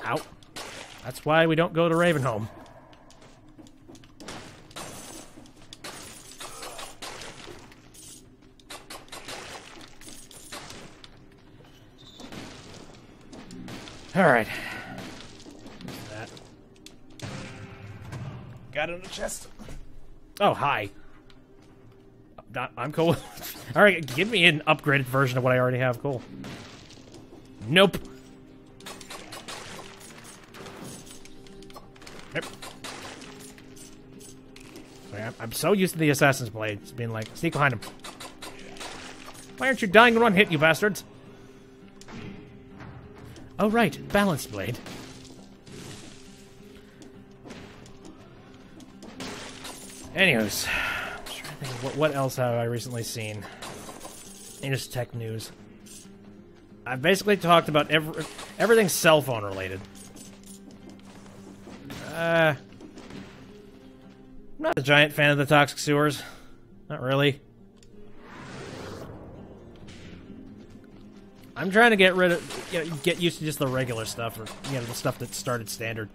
Ow. That's why we don't go to Ravenholm. Alright. That. Got it in the chest. Oh, hi. I'm cool. Alright, give me an upgraded version of what I already have. Cool. Nope. Yep. Sorry, I'm so used to the Assassin's Blade. It's being like, sneak behind him. Why aren't you dying in one hit, you bastards? Oh, right. Balanced Blade. Anyways, I'm trying to think of what else have I recently seen in just tech news. I've basically talked about everything cell phone related. I'm not a giant fan of the toxic sewers. Not really. I'm trying to get rid of, get used to just the regular stuff, or, the stuff that started standard.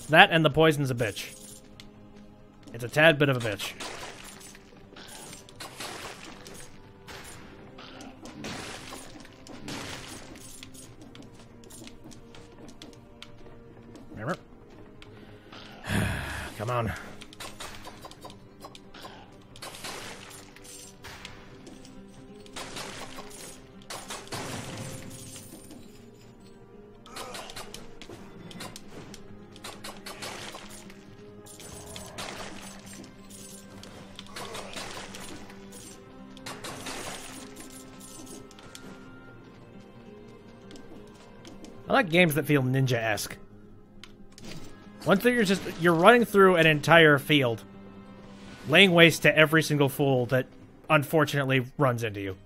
That and the poison's a bitch. It's a tad bit of a bitch. Remember? Come on. I like games that feel ninja-esque. Once you're running through an entire field, laying waste to every single fool that unfortunately runs into you.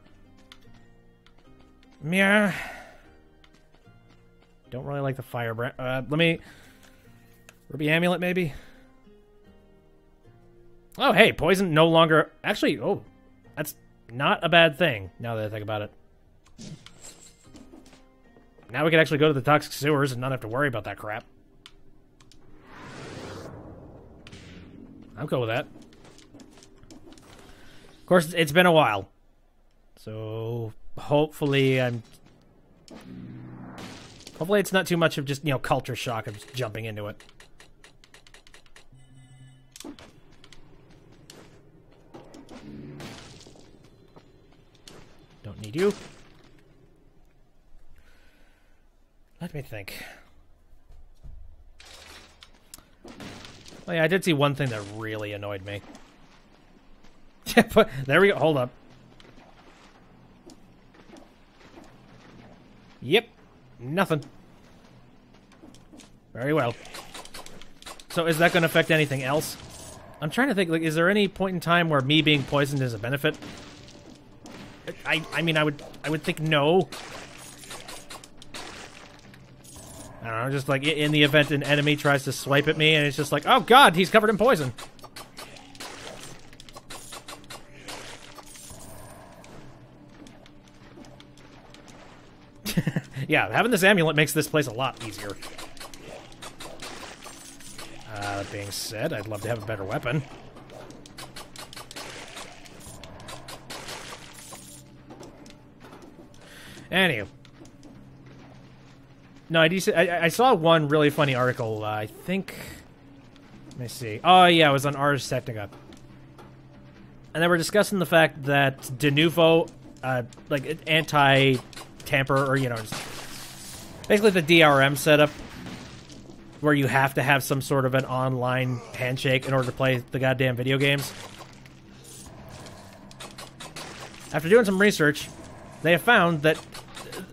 Yeah. Don't really like the firebrand. Let me... Ruby Amulet, maybe? Oh, hey, poison no longer... Actually, oh, that's not a bad thing, now that I think about it. Now we can actually go to the toxic sewers and not have to worry about that crap. I'm cool with that. Of course, it's been a while. So, hopefully Hopefully it's not too much of just, culture shock of just jumping into it. Don't need you. Let me think. Oh yeah, I did see one thing that really annoyed me. But there we go. Hold up. Yep. Nothing. Very well. So is that going to affect anything else? I'm trying to think, like, is there any point in time where me being poisoned is a benefit? I mean, I would think no. I don't know, just like in the event an enemy tries to swipe at me and it's just like, oh god, he's covered in poison. Yeah, having this amulet makes this place a lot easier. That being said, I'd love to have a better weapon. Anywho. No, I saw one really funny article, I think... Let me see. Oh, yeah, it was on Ars Technica. And they were discussing the fact that Denuvo, like, anti-tamper, or, basically the DRM setup, where you have to have some sort of an online handshake in order to play the goddamn video games. After doing some research, they have found that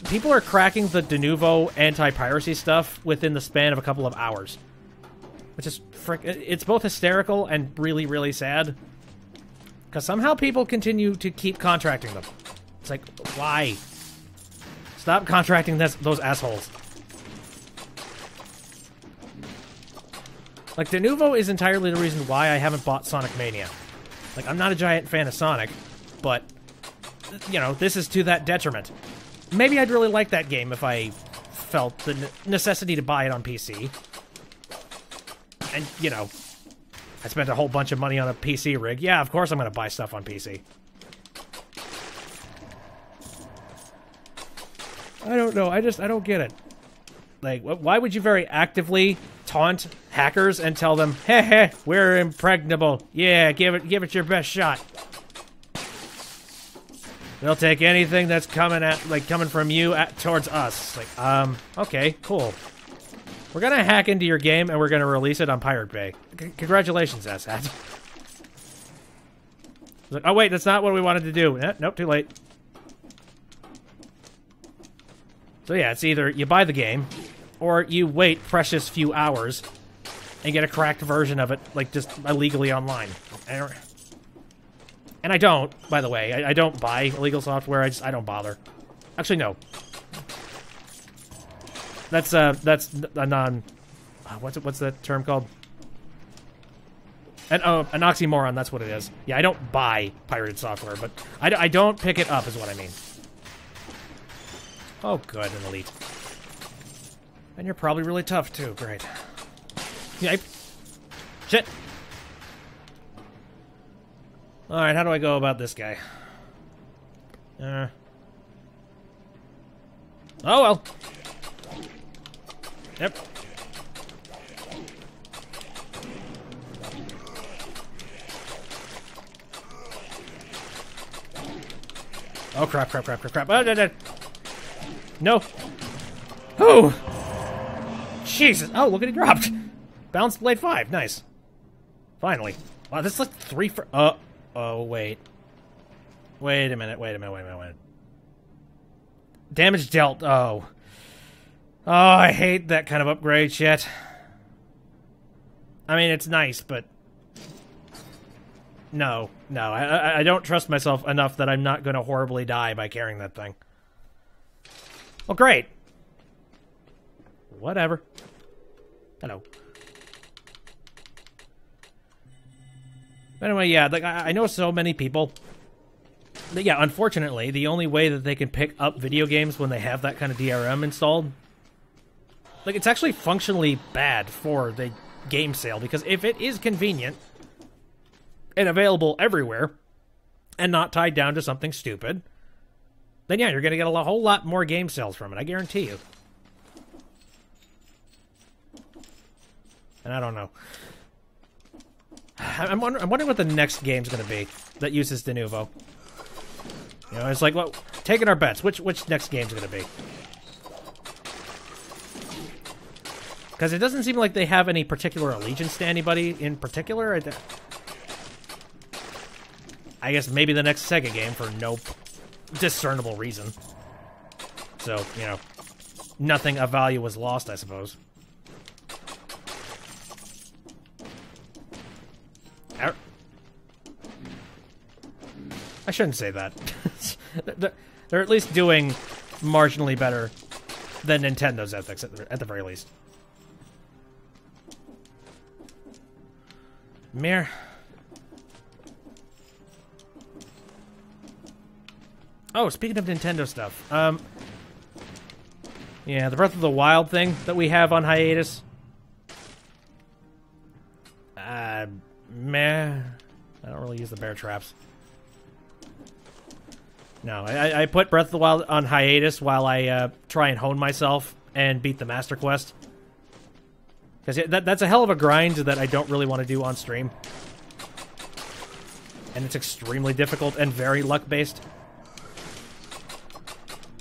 people are cracking the Denuvo anti-piracy stuff within the span of a couple of hours. Which is it's both hysterical and really, really sad. Because somehow people continue to keep contracting them. It's like, why? Stop contracting those assholes. Like, Denuvo is entirely the reason why I haven't bought Sonic Mania. Like, I'm not a giant fan of Sonic, but, this is to that detriment. Maybe I'd really like that game if I felt the necessity to buy it on PC. And, I spent a whole bunch of money on a PC rig. Yeah, of course I'm going to buy stuff on PC. I don't know. I don't get it. Like, why would you very actively taunt hackers and tell them, heh, we're impregnable. Yeah, give it your best shot. They'll take anything that's coming from you towards us. Like, okay, cool. We're gonna hack into your game and we're gonna release it on Pirate Bay. Congratulations, asshat. Like, oh wait, that's not what we wanted to do. Nope, too late. So yeah, it's either you buy the game, or you wait precious few hours and get a cracked version of it, like, just illegally online. And I don't, by the way. I don't buy illegal software. I don't bother. Actually, no. That's a non... what's that term called? An oxymoron, that's what it is. Yeah, I don't buy pirated software, but I don't pick it up, is what I mean. Oh, good, an elite. And you're probably really tough, too. Great. Yeah, shit! Alright, how do I go about this guy? Oh, well. Yep. Oh, crap. Oh, no. Oh! Jesus. Oh, look at it dropped. Balanced blade 5. Nice. Finally. Wow, this is like 3 for... Oh, wait. Wait a minute. Damage dealt. Oh. Oh, I hate that kind of upgrade shit. I mean, it's nice, but... No. I don't trust myself enough that I'm not going to horribly die by carrying that thing. Well, great. Whatever. Hello. Anyway, yeah, like, I know so many people that, yeah, unfortunately, the only way that they can pick up video games when they have that kind of DRM installed, like, it's actually functionally bad for the game sale, because if it is convenient and available everywhere and not tied down to something stupid, then yeah, you're going to get a whole lot more game sales from it, I guarantee you. And I don't know. I'm wondering what the next game's going to be that uses Denuvo. You know, it's like, well, taking our bets. Which next game's going to be? Because it doesn't seem like they have any particular allegiance to anybody in particular. I guess maybe the next Sega game for no discernible reason. So, you know, nothing of value was lost, I suppose. I shouldn't say that. They're at least doing marginally better than Nintendo's ethics, at the very least. Mirror. Oh, speaking of Nintendo stuff, yeah, the Breath of the Wild thing that we have on hiatus. Meh. I don't really use the bear traps. No, I put Breath of the Wild on hiatus while I try and hone myself and beat the Master Quest. Because that's a hell of a grind that I don't really want to do on stream. And it's extremely difficult and very luck-based.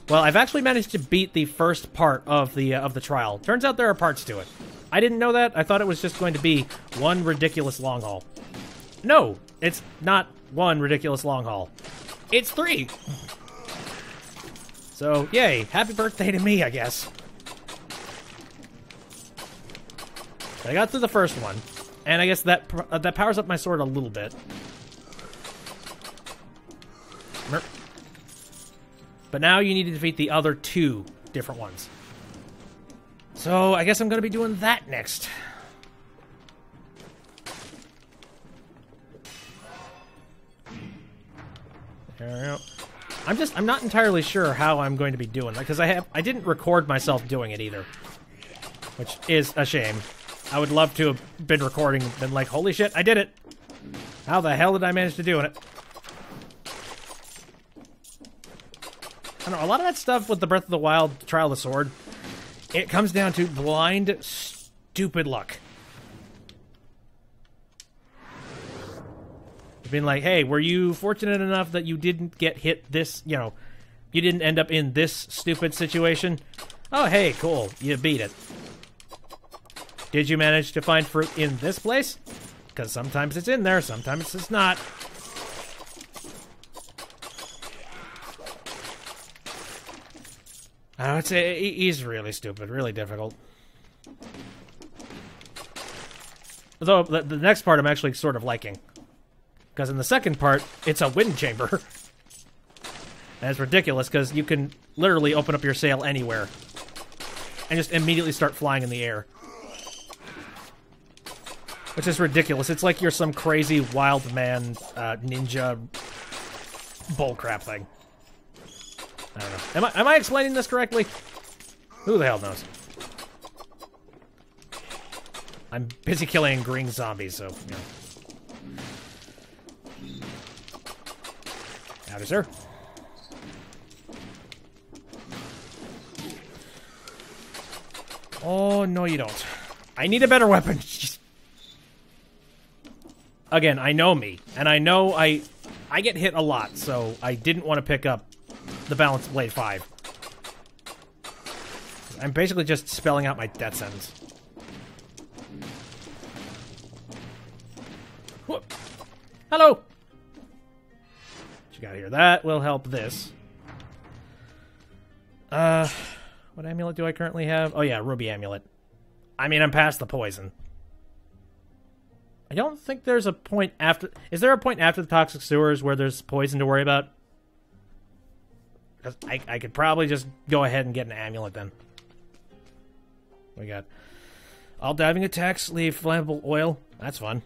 Well, I've actually managed to beat the first part of the trial. Turns out there are parts to it. I didn't know that. I thought it was just going to be one ridiculous long haul. No, it's not one ridiculous long haul. It's 3. So, yay. Happy birthday to me, I guess. I got through the first one, and I guess that powers up my sword a little bit. But now you need to defeat the other 2 different ones. So, I guess I'm going to be doing that next. There we go. I'm not entirely sure how I'm going to be doing that, because I didn't record myself doing it either. Which is a shame. I would love to have been recording and been like, holy shit, I did it! How the hell did I manage to do it? I don't know, a lot of that stuff with the Breath of the Wild Trial of the Sword, it comes down to blind, stupid luck. Being like, hey, were you fortunate enough that you didn't get hit this, you know, you didn't end up in this stupid situation? Oh, hey, cool, you beat it. Did you manage to find fruit in this place? Because sometimes it's in there, sometimes it's not. He's really stupid, really difficult. Although, the next part I'm actually sort of liking. Because in the second part, it's a wind chamber. And it's ridiculous, because you can literally open up your sail anywhere. And just immediately start flying in the air. Which is ridiculous. It's like you're some crazy wild man ninja bullcrap thing. I don't know. Am I explaining this correctly? Who the hell knows? I'm busy killing green zombies, so, you know. Howdy, sir. Oh, no you don't. I need a better weapon. Again, I know me, and I know I get hit a lot, so I didn't want to pick up the Balanced Blade 5. I'm basically just spelling out my death sentence. Whoop. Hello! What you got here? That will help this. What amulet do I currently have? Oh yeah, Ruby Amulet. I mean, I'm past the poison. I don't think there's a point after... Is there a point after the Toxic Sewers where there's poison to worry about? I could probably just go ahead and get an amulet then. We got... All diving attacks leave flammable oil. That's fun.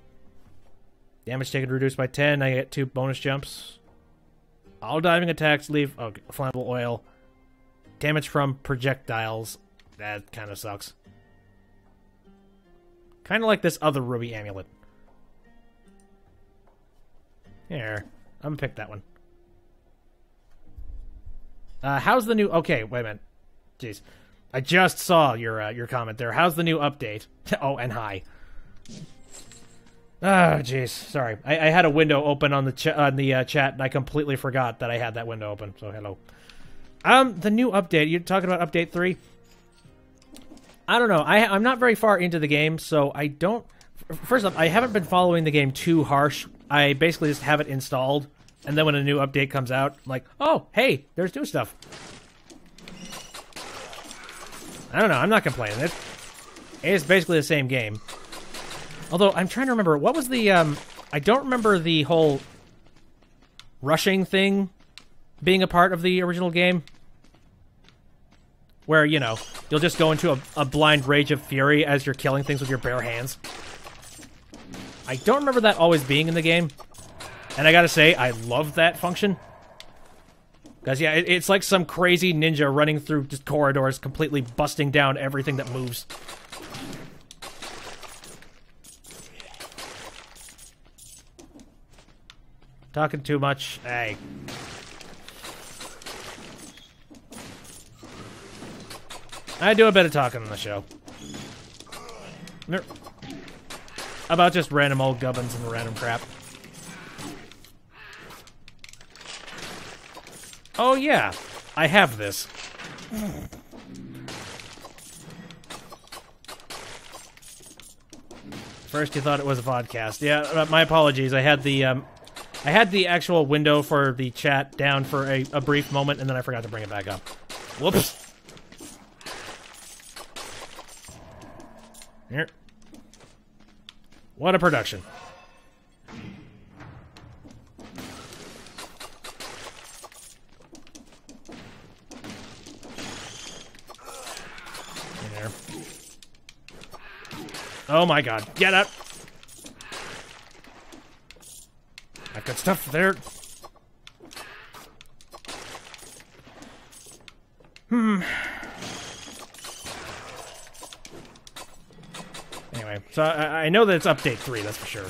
Damage taken reduced by 10. I get 2 bonus jumps. All diving attacks leave flammable oil. Damage from projectiles. That kind of sucks. Kind of like this other Ruby Amulet. Here. I'm gonna pick that one. How's the new... Okay, wait a minute. Jeez. I just saw your comment there. How's the new update? Oh, and hi. Oh, jeez. Sorry. I had a window open on the chat, and I completely forgot that I had that window open. So, hello. The new update. You're talking about update 3? I don't know. I'm not very far into the game, so I don't... First off, I haven't been following the game too harsh. I basically just have it installed, and then when a new update comes out, I'm like, oh, hey, there's new stuff. I don't know. I'm not complaining. It's basically the same game. Although, I'm trying to remember, what was the... I don't remember the whole rushing thing being a part of the original game. Where, you know, you'll just go into a blind rage of fury as you're killing things with your bare hands. I don't remember that always being in the game. And I gotta say, I love that function. Because, yeah, it's like some crazy ninja running through just corridors, completely busting down everything that moves. Talking too much. Hey. I do a bit of talking on the show. About just random old gubbins and random crap. Oh yeah, I have this. First you thought it was a podcast. Yeah, my apologies. I had the actual window for the chat down for a brief moment, and then I forgot to bring it back up. Whoops. Here. What a production. There. Oh my god. Get up! Got good stuff there. Anyway, so I know that it's update 3, that's for sure.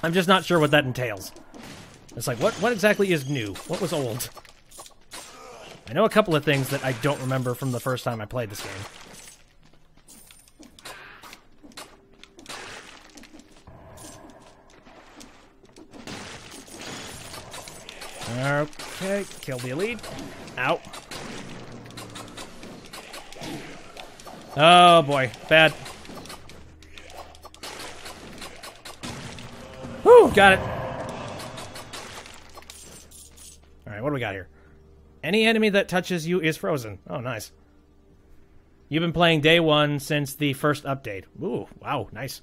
I'm just not sure what that entails. It's like, what exactly is new? What was old? I know a couple of things that I don't remember from the first time I played this game. Okay, kill the elite. Ow. Oh boy, bad. Whew, got it. Alright, what do we got here? Any enemy that touches you is frozen. Oh, nice. You've been playing day one since the first update. Ooh, wow, nice.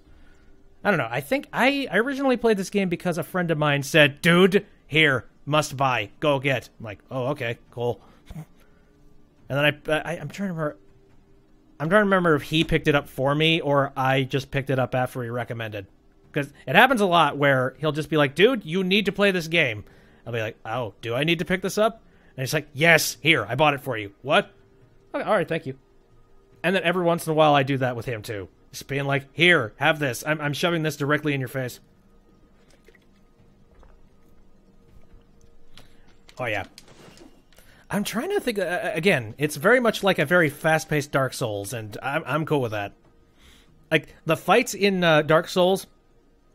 I don't know. I think I originally played this game because a friend of mine said, dude, here, must buy, go get. I'm like, oh, okay, cool. And then I'm trying to remember. I'm trying to remember if he picked it up for me or I just picked it up after he recommended. Because it happens a lot where he'll just be like, dude, you need to play this game. I'll be like, oh, do I need to pick this up? And he's like, yes, here, I bought it for you. What? Okay, all right, thank you. And then every once in a while I do that with him too. Just being like, here, have this. I'm shoving this directly in your face. Oh, yeah. I'm trying to think, again, it's very much like a very fast-paced Dark Souls, and I'm cool with that. Like, the fights in Dark Souls,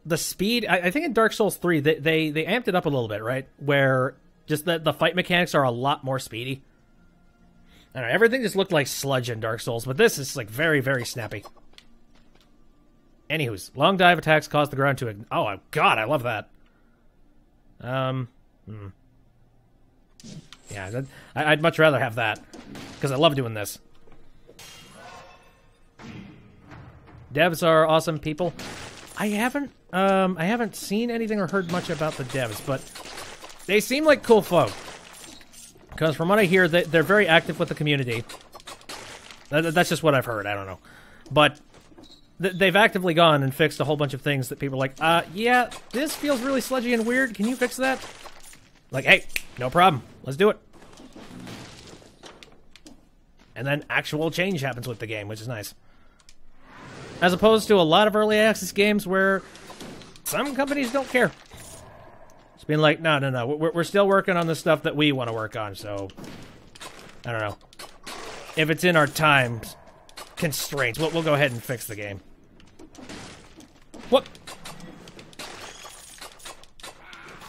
the speed, I think in Dark Souls 3, they amped it up a little bit, right? Where just the fight mechanics are a lot more speedy. I don't know, everything just looked like sludge in Dark Souls, but this is, like, very, very snappy. Anywho's, long dive attacks cause the ground to... Oh, God, I love that. Yeah, I'd much rather have that, because I love doing this. Devs are awesome people. I haven't seen anything or heard much about the devs, but they seem like cool folk. Because from what I hear, they're very active with the community. That's just what I've heard, I don't know. But they've actively gone and fixed a whole bunch of things that people are like, yeah, this feels really sludgy and weird, can you fix that? Like, hey, no problem. Let's do it. And then actual change happens with the game, which is nice. As opposed to a lot of early access games where some companies don't care. It's being like, no. We're still working on the stuff that we want to work on, so... I don't know. If it's in our time constraints, we'll go ahead and fix the game. What?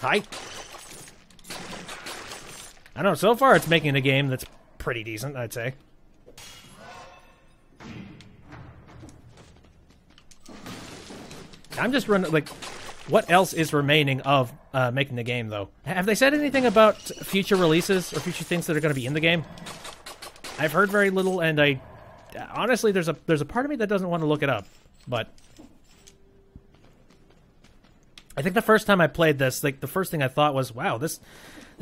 Hi? I don't know, so far it's making a game that's pretty decent, I'd say. I'm just running, like, what else is remaining of making the game, though? Have they said anything about future releases or future things that are going to be in the game? I've heard very little, and honestly, there's a part of me that doesn't want to look it up, but I think the first time I played this, like, the first thing I thought was, wow, this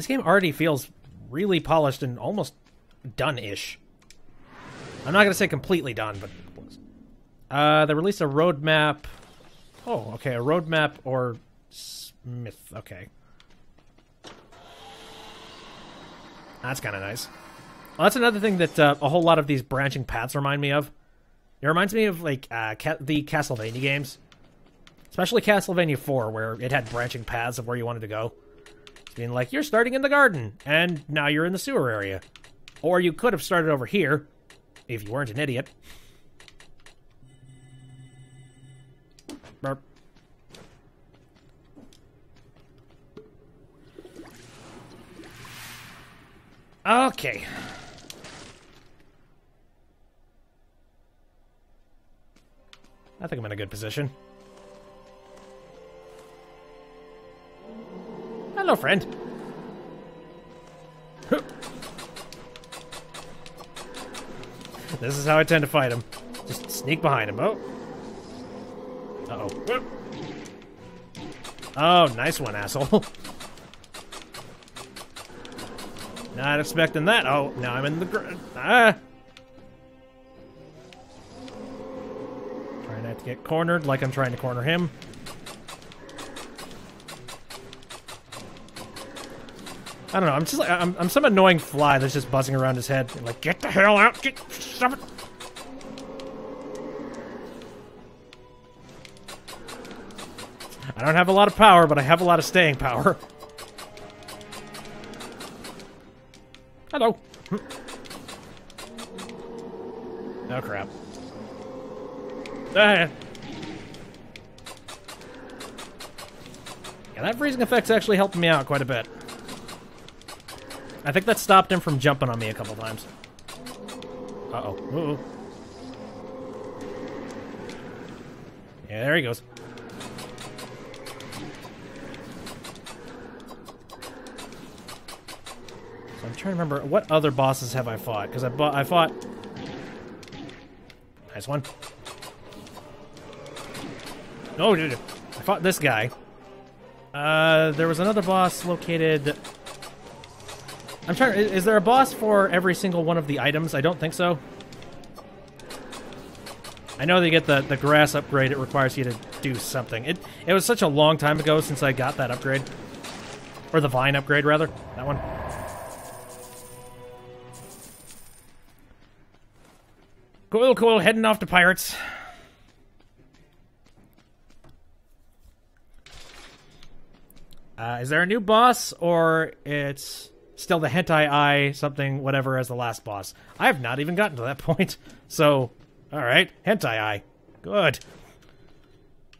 game already feels really polished and almost done-ish. I'm not going to say completely done, but... they released a roadmap... Oh, okay, a roadmap or Smith, okay. That's kind of nice. Well, that's another thing that a whole lot of these branching paths remind me of. It reminds me of, like, the Castlevania games. Especially Castlevania 4, where it had branching paths of where you wanted to go. Being like, you're starting in the garden, and now you're in the sewer area. Or you could have started over here, if you weren't an idiot. Burp. Okay. I think I'm in a good position. Hello, friend. This is how I tend to fight him. Just sneak behind him. Oh. Uh-oh. Oh, nice one, asshole. Not expecting that. Oh, now I'm in the ground. Ah! Trying not to get cornered like I'm trying to corner him. I don't know, I'm just like, I'm some annoying fly that's just buzzing around his head. I'm like, get the hell out! Stop it! I don't have a lot of power, but I have a lot of staying power. Hello. Oh, crap. Ah. Yeah, that freezing effect's actually helping me out quite a bit. I think that stopped him from jumping on me a couple times. Uh-oh. Uh-oh. Yeah, there he goes. So I'm trying to remember, what other bosses have I fought? Because I fought... Nice one. Oh, dude. I fought this guy. There was another boss located... I'm trying... Is there a boss for every single one of the items? I don't think so. I know they get the grass upgrade. It requires you to do something. It was such a long time ago since I got that upgrade. Or the vine upgrade, rather. That one. Cool, cool. Heading off to Pirates. Is there a new boss, or it's still the Hentai Eye something whatever as the last boss? I have not even gotten to that point. So, alright. Hentai Eye. Good.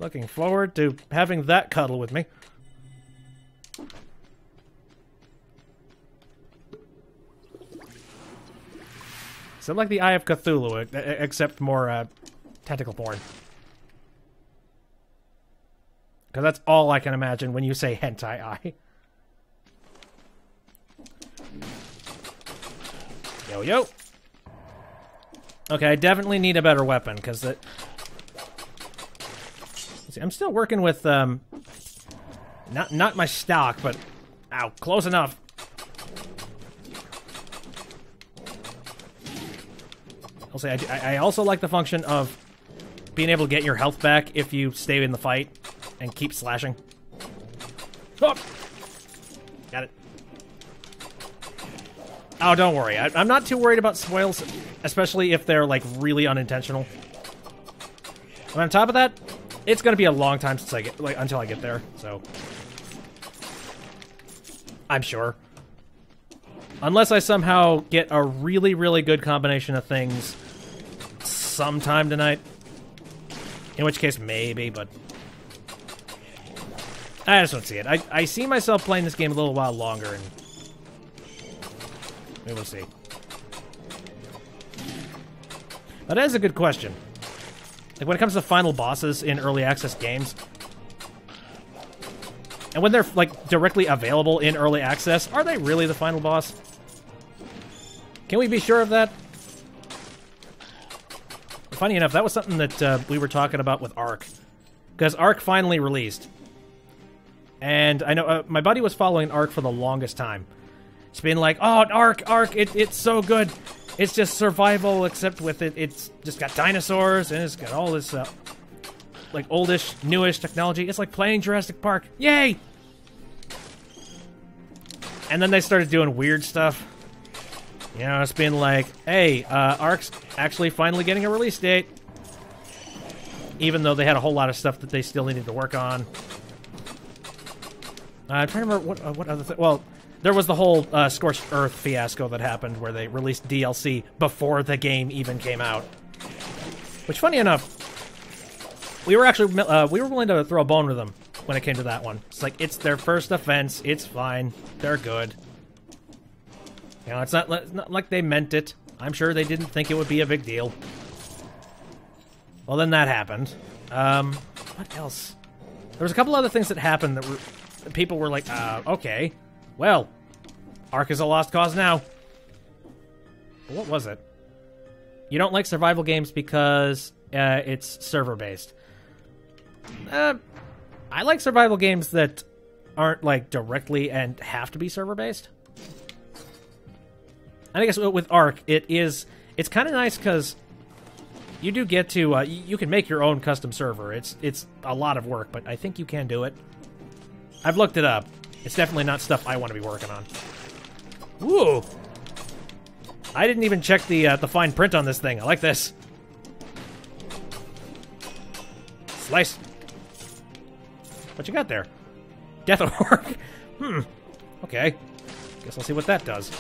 Looking forward to having that cuddle with me. So like the Eye of Cthulhu, except more tentacle porn. Because that's all I can imagine when you say Hentai Eye. Yo, yo. Okay, I definitely need a better weapon, because it... See, I'm still working with, not my stock, but... Ow, close enough. I'll say, I also like the function of being able to get your health back if you stay in the fight and keep slashing. Oh! Got it. Oh, don't worry. I'm not too worried about spoils, especially if they're, like, really unintentional. And on top of that, it's gonna be a long time since I get, like, until I get there, so... I'm sure. Unless I somehow get a really, really good combination of things sometime tonight. In which case, maybe, but... I just don't see it. I see myself playing this game a little while longer, and... we will see. But that is a good question. Like, when it comes to final bosses in early access games... and when they're, like, directly available in early access, are they really the final boss? Can we be sure of that? Funny enough, that was something that we were talking about with Ark. Because Ark finally released. And I know my buddy was following Ark for the longest time. It's been like, oh, Ark, it's so good. It's just survival, except with it's just got dinosaurs, and it's got all this, like, oldish, newish technology. It's like playing Jurassic Park. Yay! And then they started doing weird stuff. You know, it's been like, hey, Ark's actually finally getting a release date. Even though they had a whole lot of stuff that they still needed to work on. I'm trying to remember what other thing. Well, there was the whole Scorched Earth fiasco that happened where they released DLC before the game even came out. Which, funny enough, we were actually we were willing to throw a bone with them when it came to that one. It's like, it's their first offense. It's fine. They're good. You know, it's not like they meant it. I'm sure they didn't think it would be a big deal. Well, then that happened. What else? There was a couple other things that happened that people were like, okay. Well, Ark is a lost cause now. But what was it? You don't like survival games because it's server-based. I like survival games that aren't, like, directly and have to be server-based. And I guess with Ark, it's kind of nice because you do get to, you can make your own custom server. It's a lot of work, but I think you can do it. I've looked it up. It's definitely not stuff I want to be working on. Woo! I didn't even check the fine print on this thing. I like this. Slice. What you got there? Death Orc. Okay. Guess I'll see what that does.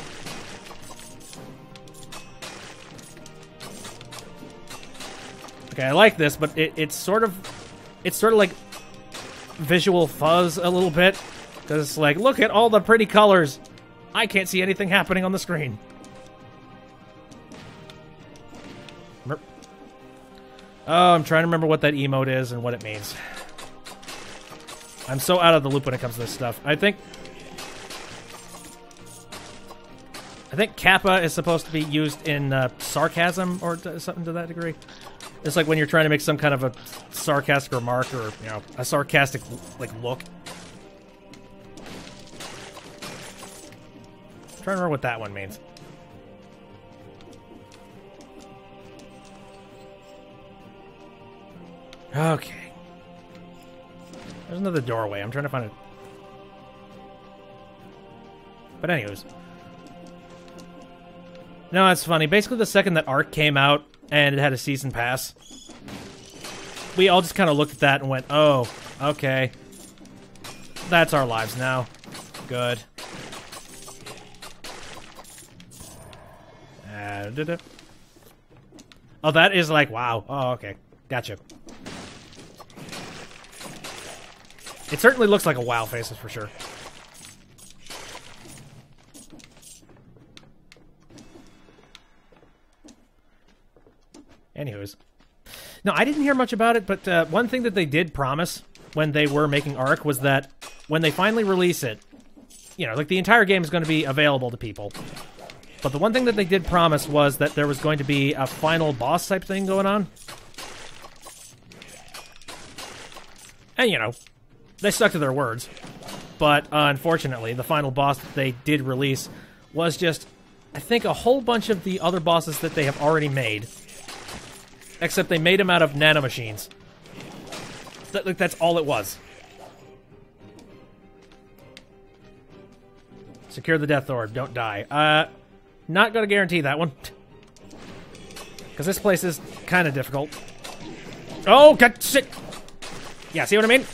Okay, I like this, but it's sort of like visual fuzz a little bit. Because it's like, look at all the pretty colors. I can't see anything happening on the screen. Oh, I'm trying to remember what that emote is and what it means. I'm so out of the loop when it comes to this stuff. I think I think Kappa is supposed to be used in sarcasm or something to that degree. It's like when you're trying to make some kind of a sarcastic remark or, you know, a sarcastic, like, look. I'm trying to remember what that one means. Okay. There's another doorway. I'm trying to find it. But anyways. No, it's funny. Basically, the second that Ark came out and it had a season pass, we all just kind of looked at that and went, oh, okay. That's our lives now. Good. Oh, that is like, wow. Oh, okay. Gotcha. It certainly looks like a WoW face, that's for sure. Anyways. No, I didn't hear much about it, but one thing that they did promise when they were making Ark was that when they finally release it, you know, like the entire game is going to be available to people. But the one thing that they did promise was that there was going to be a final boss type thing going on. And, you know, they stuck to their words. But unfortunately, the final boss that they did release was just, I think, a whole bunch of the other bosses that they have already made. Except they made them out of nanomachines. That's all it was. Secure the Death Orb. Don't die. Not gonna guarantee that one. Because this place is kind of difficult. Oh, God, shit! Yeah, see what I mean?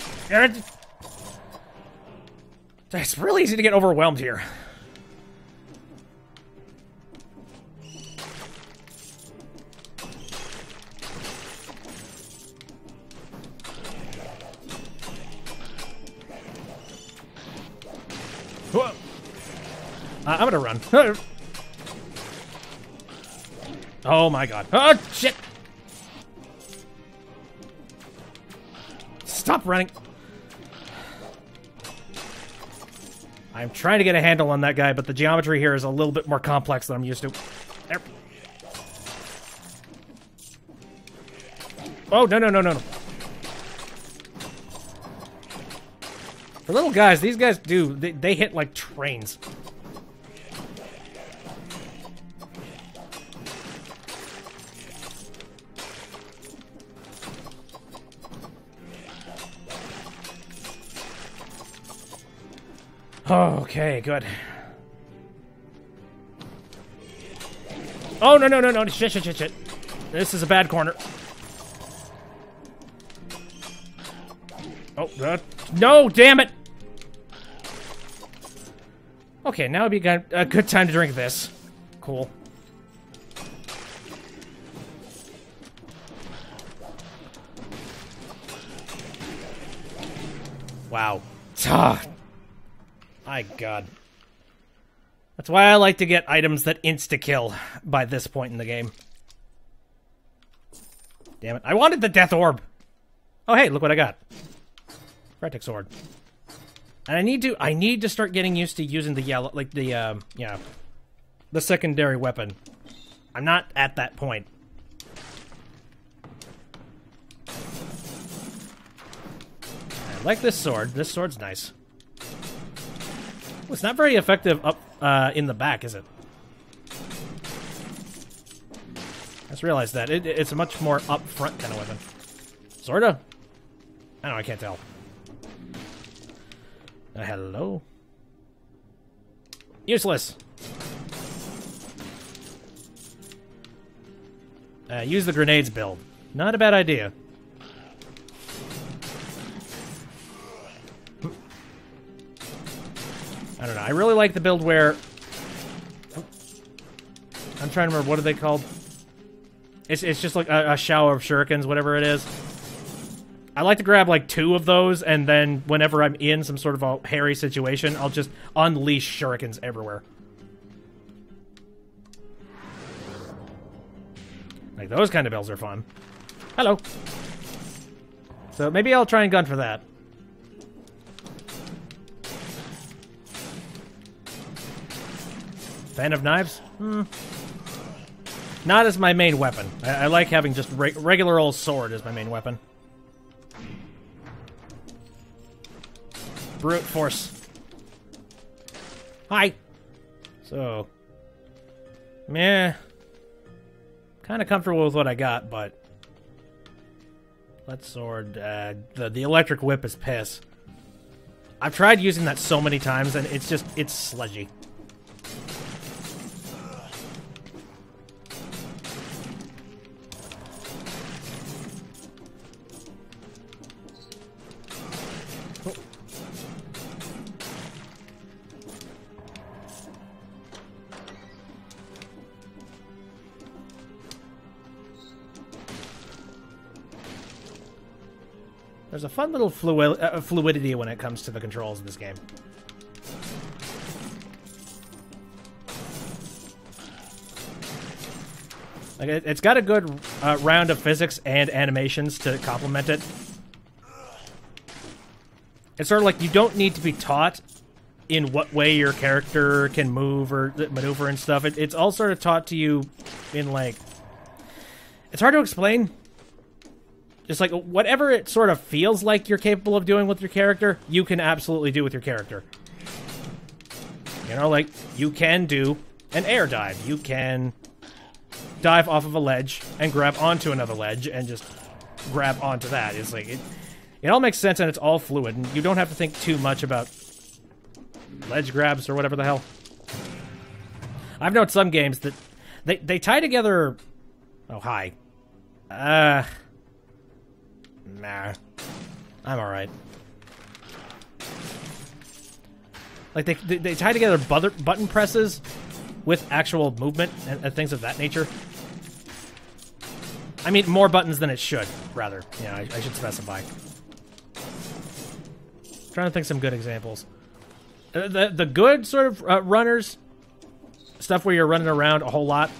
It's really easy to get overwhelmed here. Whoa. I'm gonna run. Oh my god. Oh, shit! Stop running! I'm trying to get a handle on that guy, but the geometry here is a little bit more complex than I'm used to. There. Oh, no, no, no, no, no. For little guys, these guys do, they hit like trains. Okay, good. Oh, no, no, no, no, shit, shit, shit, shit. This is a bad corner. Oh, no, damn it! Okay, now would be a good time to drink this. Cool. Wow. My god. That's why I like to get items that insta-kill by this point in the game. Damn it. I wanted the Death Orb! Oh, hey, look what I got. Retic Sword. And I need to start getting used to using the yellow, like the, yeah, the secondary weapon. I'm not at that point. I like this sword. This sword's nice. Well, it's not very effective up in the back, is it? I just realized that. It's a much more up front kind of weapon. Sorta? I don't know, I can't tell. Hello? Useless! Use the grenades build. Not a bad idea. I don't know. I really like the build where... I'm trying to remember, what are they called? It's just like a shower of shurikens, whatever it is. I like to grab like 2 of those, and then whenever I'm in some sort of a hairy situation, I'll just unleash shurikens everywhere. Like, those kind of builds are fun. Hello. So maybe I'll try and gun for that. Fan of knives? Not as my main weapon. I like having just regular old sword as my main weapon. Brute force. Hi. So, meh. Kind of comfortable with what I got, but let's sword. The electric whip is piss. I've tried using that so many times, and it's sludgy. There's a fun little fluidity when it comes to the controls of this game. Like it's got a good round of physics and animations to complement it. It's sort of like you don't need to be taught in what way your character can move or maneuver and stuff. It's all sort of taught to you in like... It's hard to explain. Just like, whatever it sort of feels like you're capable of doing with your character, you can absolutely do with your character. You know, like, you can do an air dive. You can dive off of a ledge and grab onto another ledge and just grab onto that. It's like, it all makes sense and it's all fluid, and you don't have to think too much about ledge grabs or whatever the hell. I've known some games that they tie together... Oh, hi. Nah. I'm alright. Like, they tie together button presses with actual movement and things of that nature. I mean, more buttons than it should, rather. Yeah, I should specify. Trying to think some good examples. The good sort of runners, stuff where you're running around a whole lot,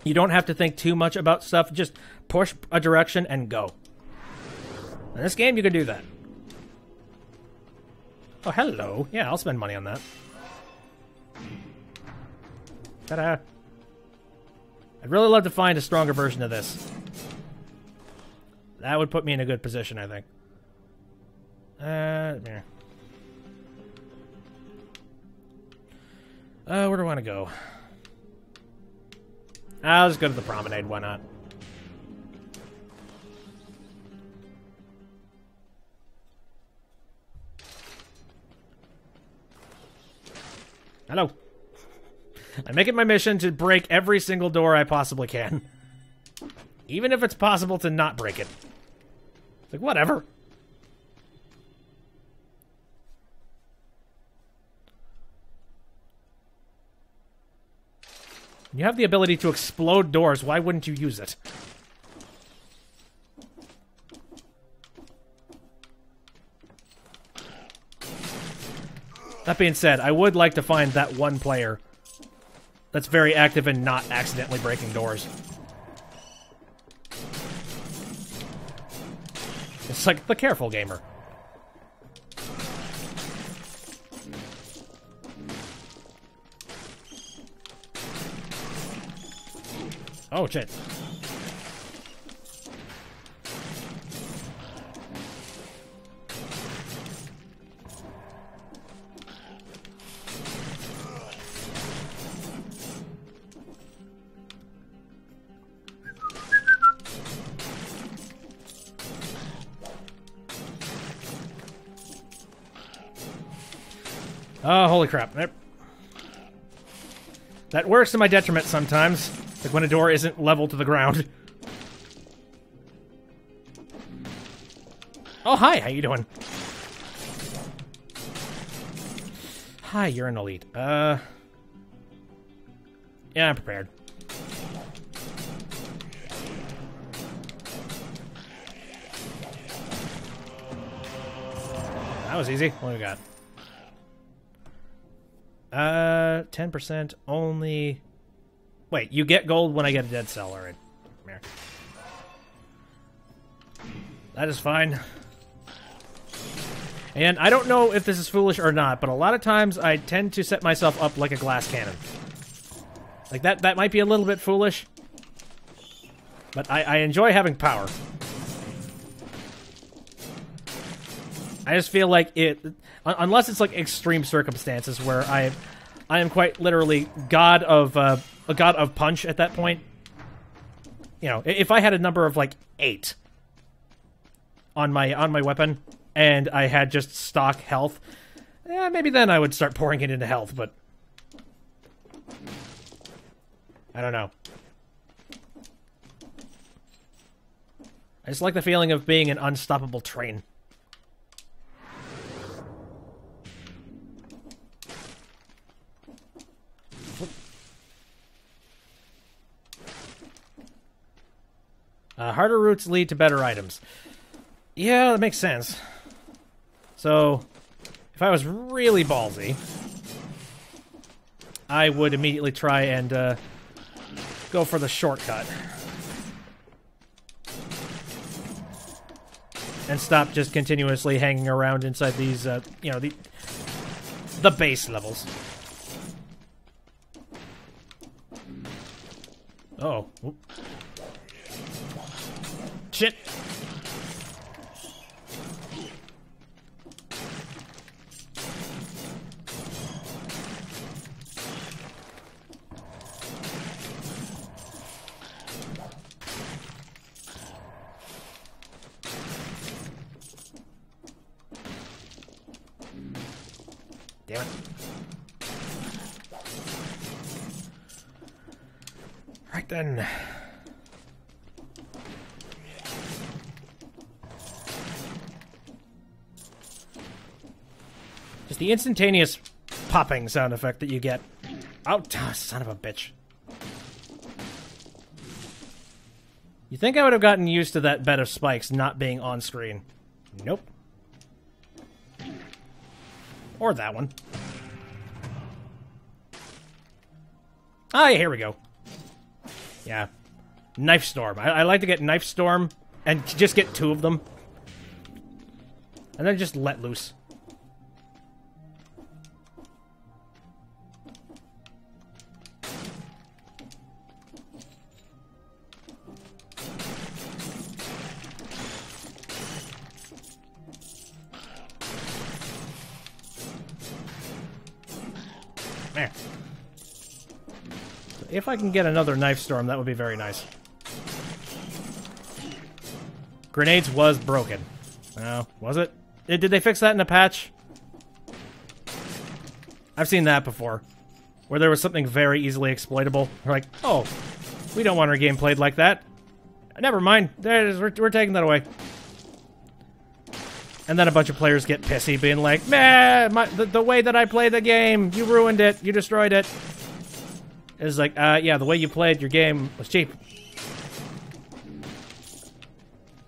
you don't have to think too much about stuff. Just push a direction and go. In this game, you can do that. Oh, hello. Yeah, I'll spend money on that. Ta-da. I'd really love to find a stronger version of this. That would put me in a good position, I think. Yeah. Where do I want to go? I'll just go to the promenade, why not? Hello. I make it my mission to break every single door I possibly can. Even if it's possible to not break it. It's like, whatever. You have the ability to explode doors. Why wouldn't you use it? That being said, I would like to find that one player that's very active in not accidentally breaking doors. It's like the careful gamer. Oh, shit. Oh, holy crap. That works to my detriment sometimes. Like when a door isn't level to the ground. Oh, hi, how you doing? Hi, you're an elite. Yeah, I'm prepared. That was easy. What do we got? 10% only... Wait, you get gold when I get a dead cell, alright. Come here. That is fine. And I don't know if this is foolish or not, but a lot of times I tend to set myself up like a glass cannon. Like, that might be a little bit foolish, but I enjoy having power. I just feel like unless it's like extreme circumstances where I am quite literally a god of punch at that point. You know, if I had a number of like 8 on my weapon and I had just stock health, maybe then I would start pouring it into health, but I don't know. I just like the feeling of being an unstoppable train. Harder routes lead to better items. Yeah, that makes sense. So, if I was really ballsy, I would immediately try and go for the shortcut. And stop just continuously hanging around inside these, you know, the base levels. Oh. Oop. Shit. Damn it. Right then. Just the instantaneous popping sound effect that you get. Oh, son of a bitch. You think I would have gotten used to that bed of spikes not being on screen? Nope. Or that one. Ah, yeah, here we go. Yeah. Knife Storm. I like to get Knife Storm and just get 2 of them. And then just let loose. There. If I can get another Knife Storm, that would be very nice. Grenades was broken. Oh, was it? Did they fix that in a patch? I've seen that before. Where there was something very easily exploitable. We're like, oh, we don't want our game played like that. Never mind. There it is. We're taking that away. And then a bunch of players get pissy, being like, meh, the way that I play the game, you ruined it, you destroyed it. It's like, yeah, the way you played your game was cheap.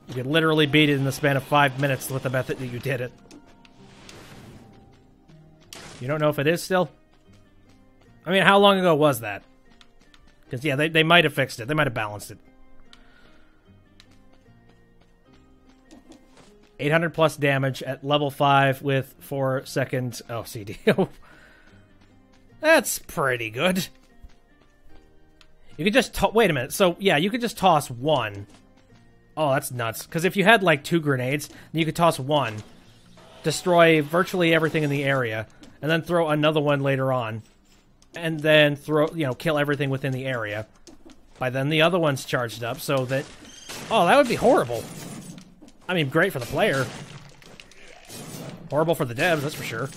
You could literally beat it in the span of 5 minutes with the method that you did it. You don't know if it is still? I mean, how long ago was that? Because, yeah, they might have fixed it. They might have balanced it. 800 plus damage at level 5 with 4 seconds. Oh, CD. That's pretty good. You could just wait a minute. So, yeah, you could just toss 1. Oh, that's nuts. Because if you had, like, 2 grenades, you could toss 1, destroy virtually everything in the area, and then throw another one later on, and then kill everything within the area. By then, the other one's charged up, so that... Oh, that would be horrible. I mean, great for the player. Horrible for the devs, that's for sure.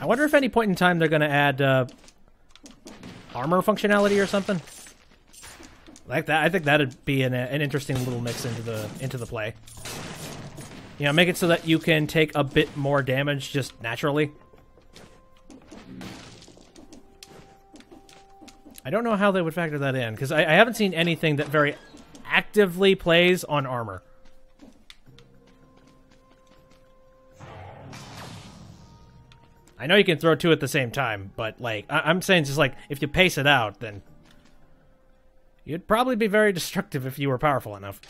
I wonder if any point in time they're going to add armor functionality or something like that. I think that'd be an interesting little mix into the play. You know, make it so that you can take a bit more damage just naturally. I don't know how they would factor that in, because I haven't seen anything that very actively plays on armor. I know you can throw two at the same time, but, like, I'm saying just, like, if you pace it out, then you'd probably be very destructive if you were powerful enough.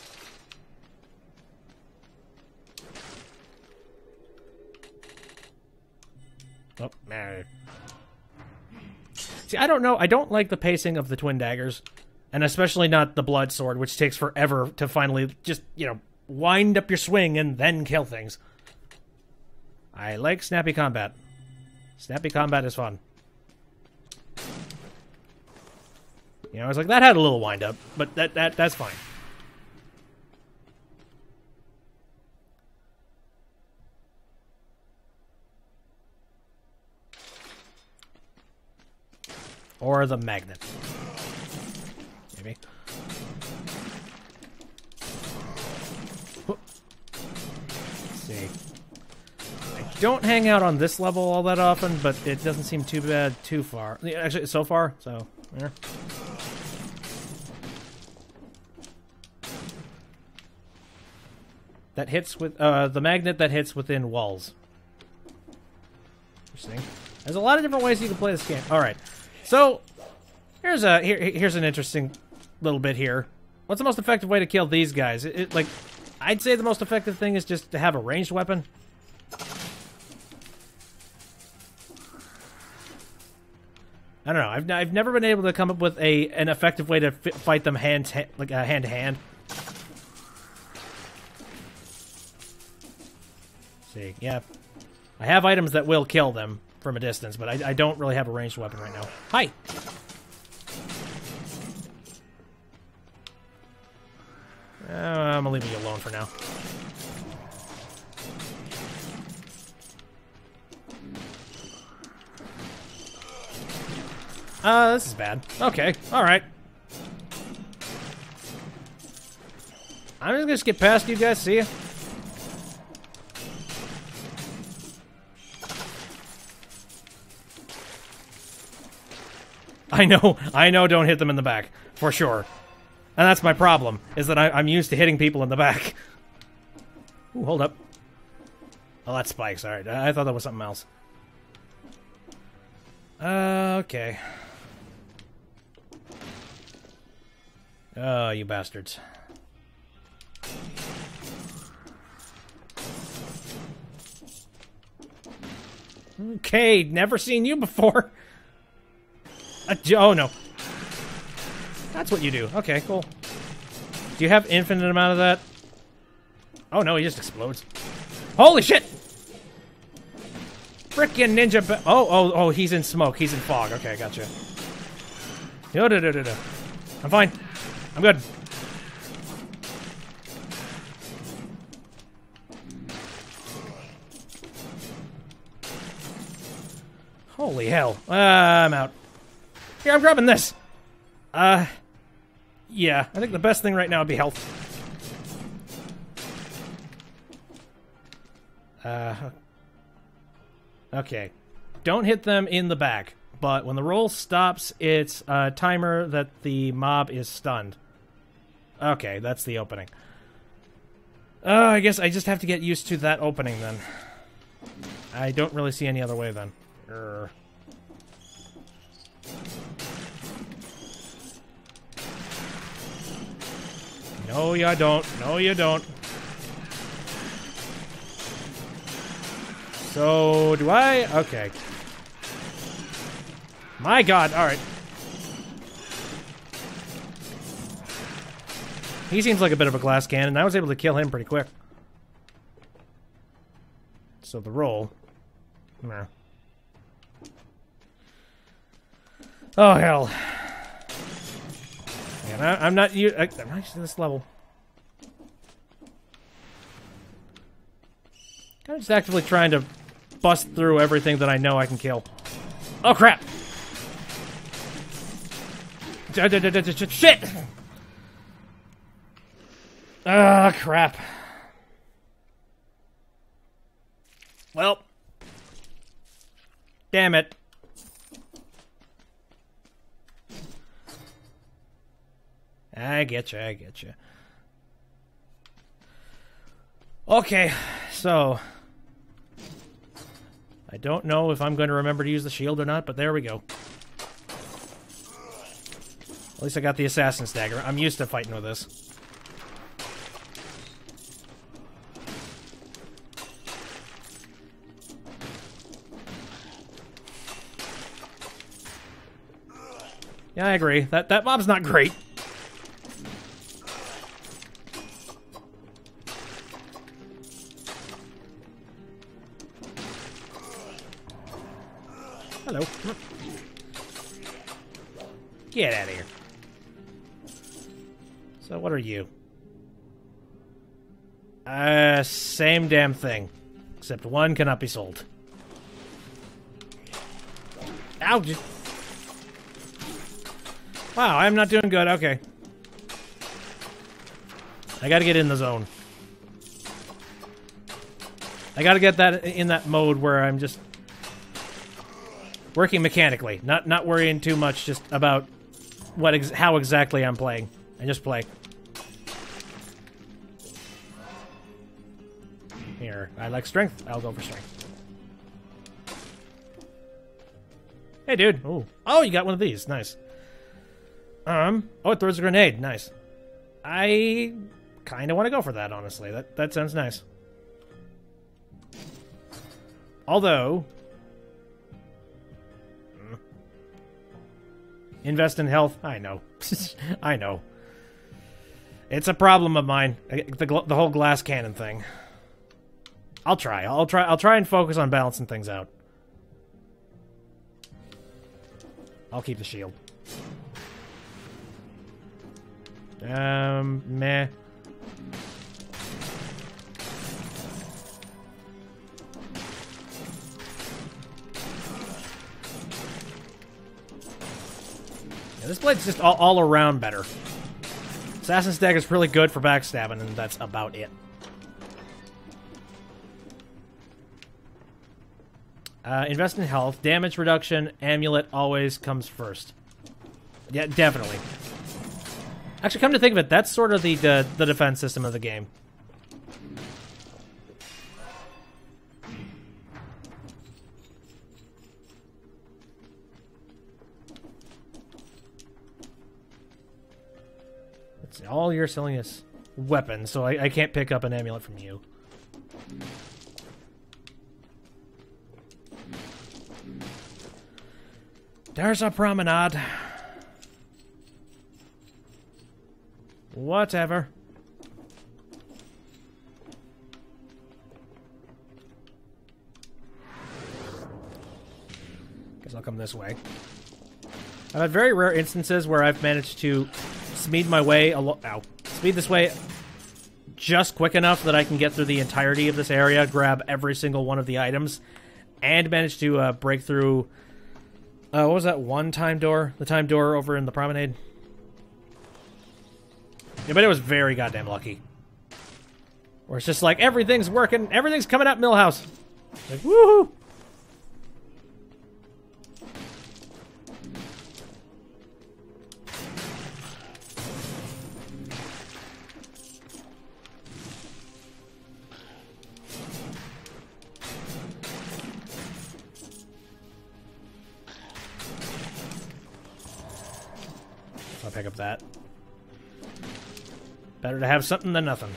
Oh, man. See, I don't know. I don't like the pacing of the twin daggers, and especially not the blood sword, which takes forever to finally just, you know, wind up your swing and then kill things. I like snappy combat. Snappy combat is fun. You know, I was like, that had a little wind up, but that's fine. Or the magnet. Maybe. Let's see. I don't hang out on this level all that often, but it doesn't seem too bad too far. Actually, so far, so, yeah. That hits with, the magnet that hits within walls. Interesting. There's a lot of different ways you can play this game. Alright. So, here's an interesting little bit here. What's the most effective way to kill these guys? Like, I'd say the most effective thing is just to have a ranged weapon. I don't know. I've never been able to come up with an effective way to fight them hand to hand. See, yeah, I have items that will kill them from a distance, but I don't really have a ranged weapon right now. Hi. I'm gonna leave you alone for now. This is bad. Okay, alright. I'm just gonna skip past you guys, see ya. I know, don't hit them in the back, for sure. And that's my problem, is that I'm used to hitting people in the back. Ooh, hold up. Oh, that's spikes, alright. I thought that was something else. Okay. Oh, you bastards. Okay, never seen you before. Oh, no. That's what you do. Okay, cool. Do you have infinite amount of that? Oh, no, he just explodes. Holy shit! Frickin' ninja... Oh, he's in smoke. He's in fog. Okay, gotcha. No. I'm fine. I'm good. Holy hell. I'm out. Here, I'm grabbing this. Yeah, I think the best thing right now would be health. Okay. Don't hit them in the back, but when the roll stops, it's a timer that the mob is stunned. Okay, that's the opening. I guess I just have to get used to that opening then. I don't really see any other way then. No, you don't. No, you don't. So, do I? Okay. My god, alright. He seems like a bit of a glass cannon. I was able to kill him pretty quick. So the roll. Nah. Oh, hell. Man, I'm not used to this level. I'm just actively trying to bust through everything that I know I can kill. Oh, crap! Shit! Ah, crap. Well. Damn it. I get you. Okay, so I don't know if I'm going to remember to use the shield or not, but there we go. At least I got the Assassin's Dagger. I'm used to fighting with this. Yeah, I agree. That mob's not great. Hello. Get out of here. So what are you? Same damn thing. Except one cannot be sold. Ow! Wow, I'm not doing good. Okay. I gotta get in the zone. I gotta get that in that mode where I'm just working mechanically, not worrying too much just about how exactly I'm playing. I just play. Here, I like strength. I'll go for strength. Hey, dude. Ooh. Oh, you got one of these. Nice. Oh, it throws a grenade. Nice. I kind of want to go for that, honestly. That sounds nice. Although, invest in health. I know. I know. It's a problem of mine. The whole glass cannon thing. I'll try. I'll try and focus on balancing things out. I'll keep the shield. Meh. Yeah, this blade's just all around better. Assassin's Dagger's really good for backstabbing, and that's about it. Invest in health. Damage reduction. Amulet always comes first. Yeah, definitely. Actually, come to think of it, that's sort of the defense system of the game. Let's see, all you're selling is weapons, so I can't pick up an amulet from you. There's a promenade. Whatever. Guess I'll come this way. I've had very rare instances where I've managed to speed my way speed this way just quick enough that I can get through the entirety of this area, grab every single one of the items, and manage to break through. What was that one time door? The time door over in the promenade? Yeah, but it was very goddamn lucky. Where it's just like, everything's working, everything's coming out Millhouse. Like, woohoo! I'll pick up that. Better to have something than nothing.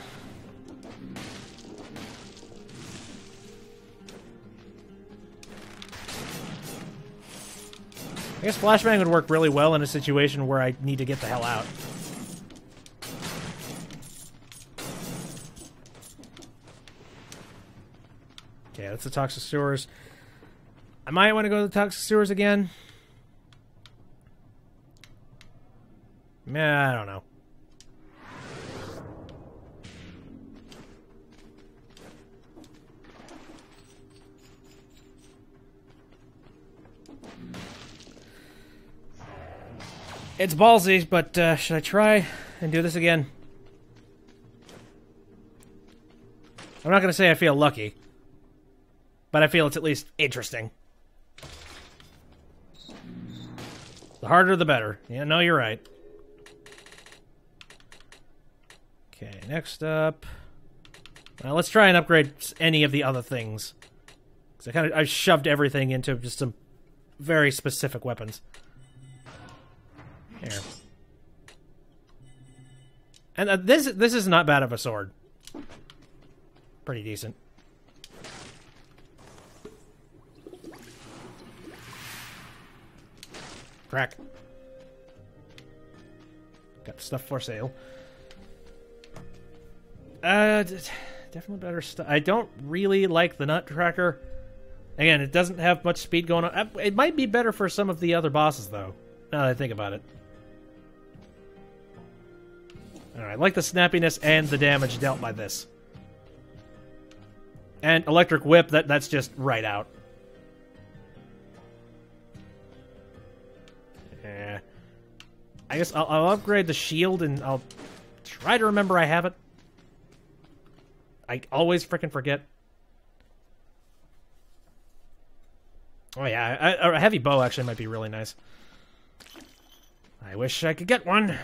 I guess flashbang would work really well in a situation where I need to get the hell out. Okay, that's the toxic sewers. I might want to go to the toxic sewers again. Nah, I don't know. It's ballsy, but should I try and do this again? I'm not going to say I feel lucky, but I feel it's at least interesting. The harder, the better. Yeah, no, you're right. Okay, next up. Let's try and upgrade any of the other things. Because I shoved everything into just some very specific weapons. Here. And this is not bad of a sword. Pretty decent. Crack. Got stuff for sale. Definitely better stuff. I don't really like the Nutcracker. Again, it doesn't have much speed going on. It might be better for some of the other bosses, though, now that I think about it. Alright, I like the snappiness and the damage dealt by this. And Electric Whip, that's just right out. Yeah. I guess I'll upgrade the shield and I'll try to remember I have it. I always frickin' forget. Oh yeah, a heavy bow actually might be really nice. I wish I could get one. At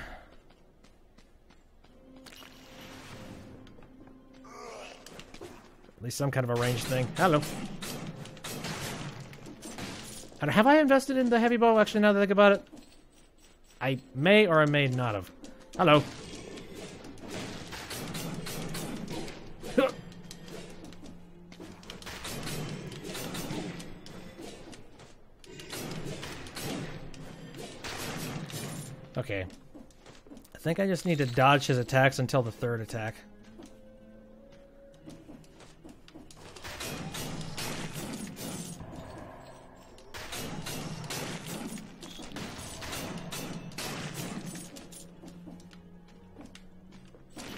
least some kind of a ranged thing. Hello. And have I invested in the heavy bow, actually, now that I think about it? I may or I may not have. Hello. Okay. I think I just need to dodge his attacks until the third attack.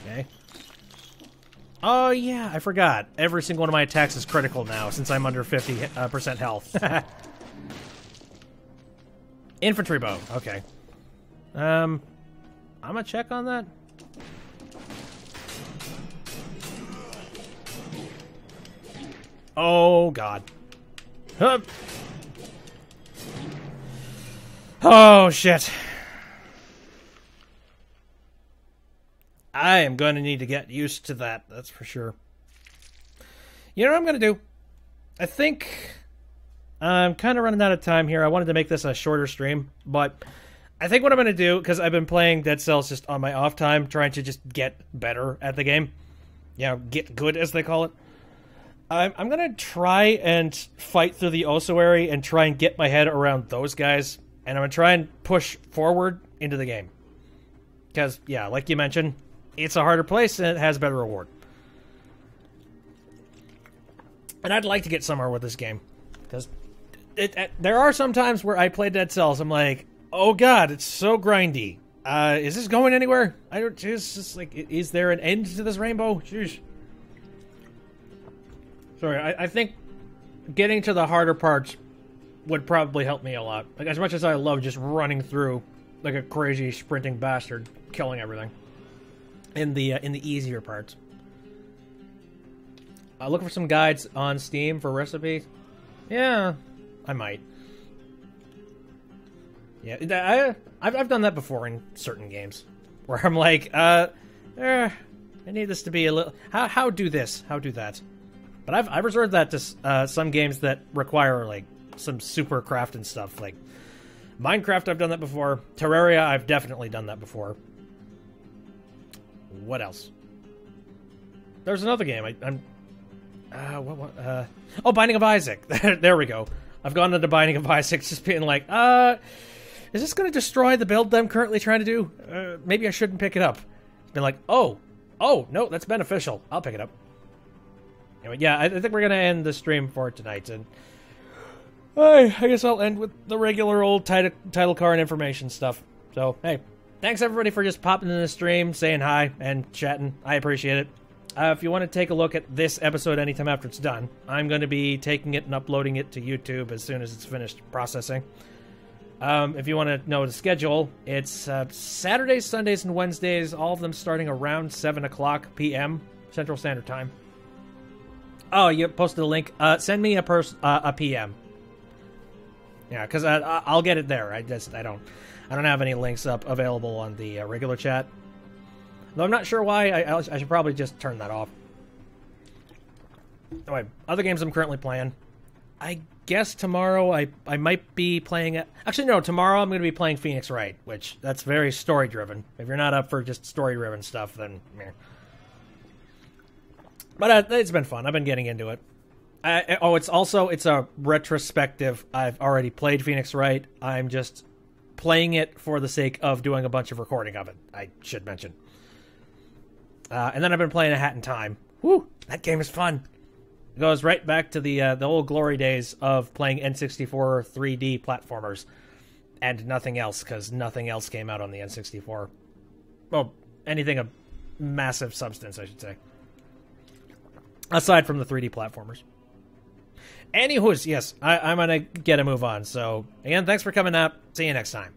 Okay. Oh, yeah, I forgot. Every single one of my attacks is critical now, since I'm under 50% health. Infantry bow. Okay. I'm gonna check on that. Oh, God. Hup. Oh, shit. I am going to need to get used to that, that's for sure. You know what I'm going to do? I think I'm kind of running out of time here. I wanted to make this a shorter stream, but I think what I'm going to do, because I've been playing Dead Cells just on my off time, trying to just get better at the game. You know, get good, as they call it. I'm going to try and fight through the ossuary and try and get my head around those guys. And I'm going to try and push forward into the game. Because, yeah, like you mentioned, it's a harder place and it has better reward. And I'd like to get somewhere with this game. Because there are some times where I play Dead Cells, I'm like, oh God, it's so grindy. Is this going anywhere? It's just like, is there an end to this rainbow? Jeez. Sorry, I think getting to the harder parts would probably help me a lot. Like, as much as I love just running through like a crazy sprinting bastard, killing everything in the easier parts. Look for some guides on Steam for recipes. Yeah, I might. Yeah, I've done that before in certain games, where I'm like, I need this to be a little. How do this? How do that? But I've reserved that to some games that require like some super craft and stuff. Like Minecraft, I've done that before. Terraria, I've definitely done that before. What else? There's another game. Oh, Binding of Isaac. There we go. I've gone into Binding of Isaac, just being like, is this going to destroy the build that I'm currently trying to do? Maybe I shouldn't pick it up. It's been like, oh, no, that's beneficial. I'll pick it up. Anyway, yeah, I think we're going to end the stream for tonight. And I guess I'll end with the regular old title card and information stuff. So, hey, thanks everybody for just popping in the stream, saying hi, and chatting. I appreciate it. If you want to take a look at this episode anytime after it's done, I'm going to be taking it and uploading it to YouTube as soon as it's finished processing. If you want to know the schedule, it's Saturdays, Sundays, and Wednesdays, all of them starting around 7 o'clock p.m. Central Standard Time. Oh, you posted a link. Send me a PM. Yeah, because I'll get it there. I don't have any links up available on the regular chat. Though I'm not sure why. I should probably just turn that off. Anyway, other games I'm currently playing. I guess tomorrow I might be playing it. Actually, no, tomorrow I'm going to be playing Phoenix Wright, which that's very story driven. If you're not up for just story driven stuff, then meh. But it's been fun. I've been getting into it. It's a retrospective. I've already played Phoenix Wright. I'm just playing it for the sake of doing a bunch of recording of it, I should mention. And then I've been playing A Hat in Time. Woo! That game is fun. It goes right back to the old glory days of playing N64 3D platformers and nothing else, because nothing else came out on the N64. Well, anything of massive substance, I should say. Aside from the 3D platformers. Anywho's, yes, I'm going to get a move on. So, again, thanks for coming up. See you next time.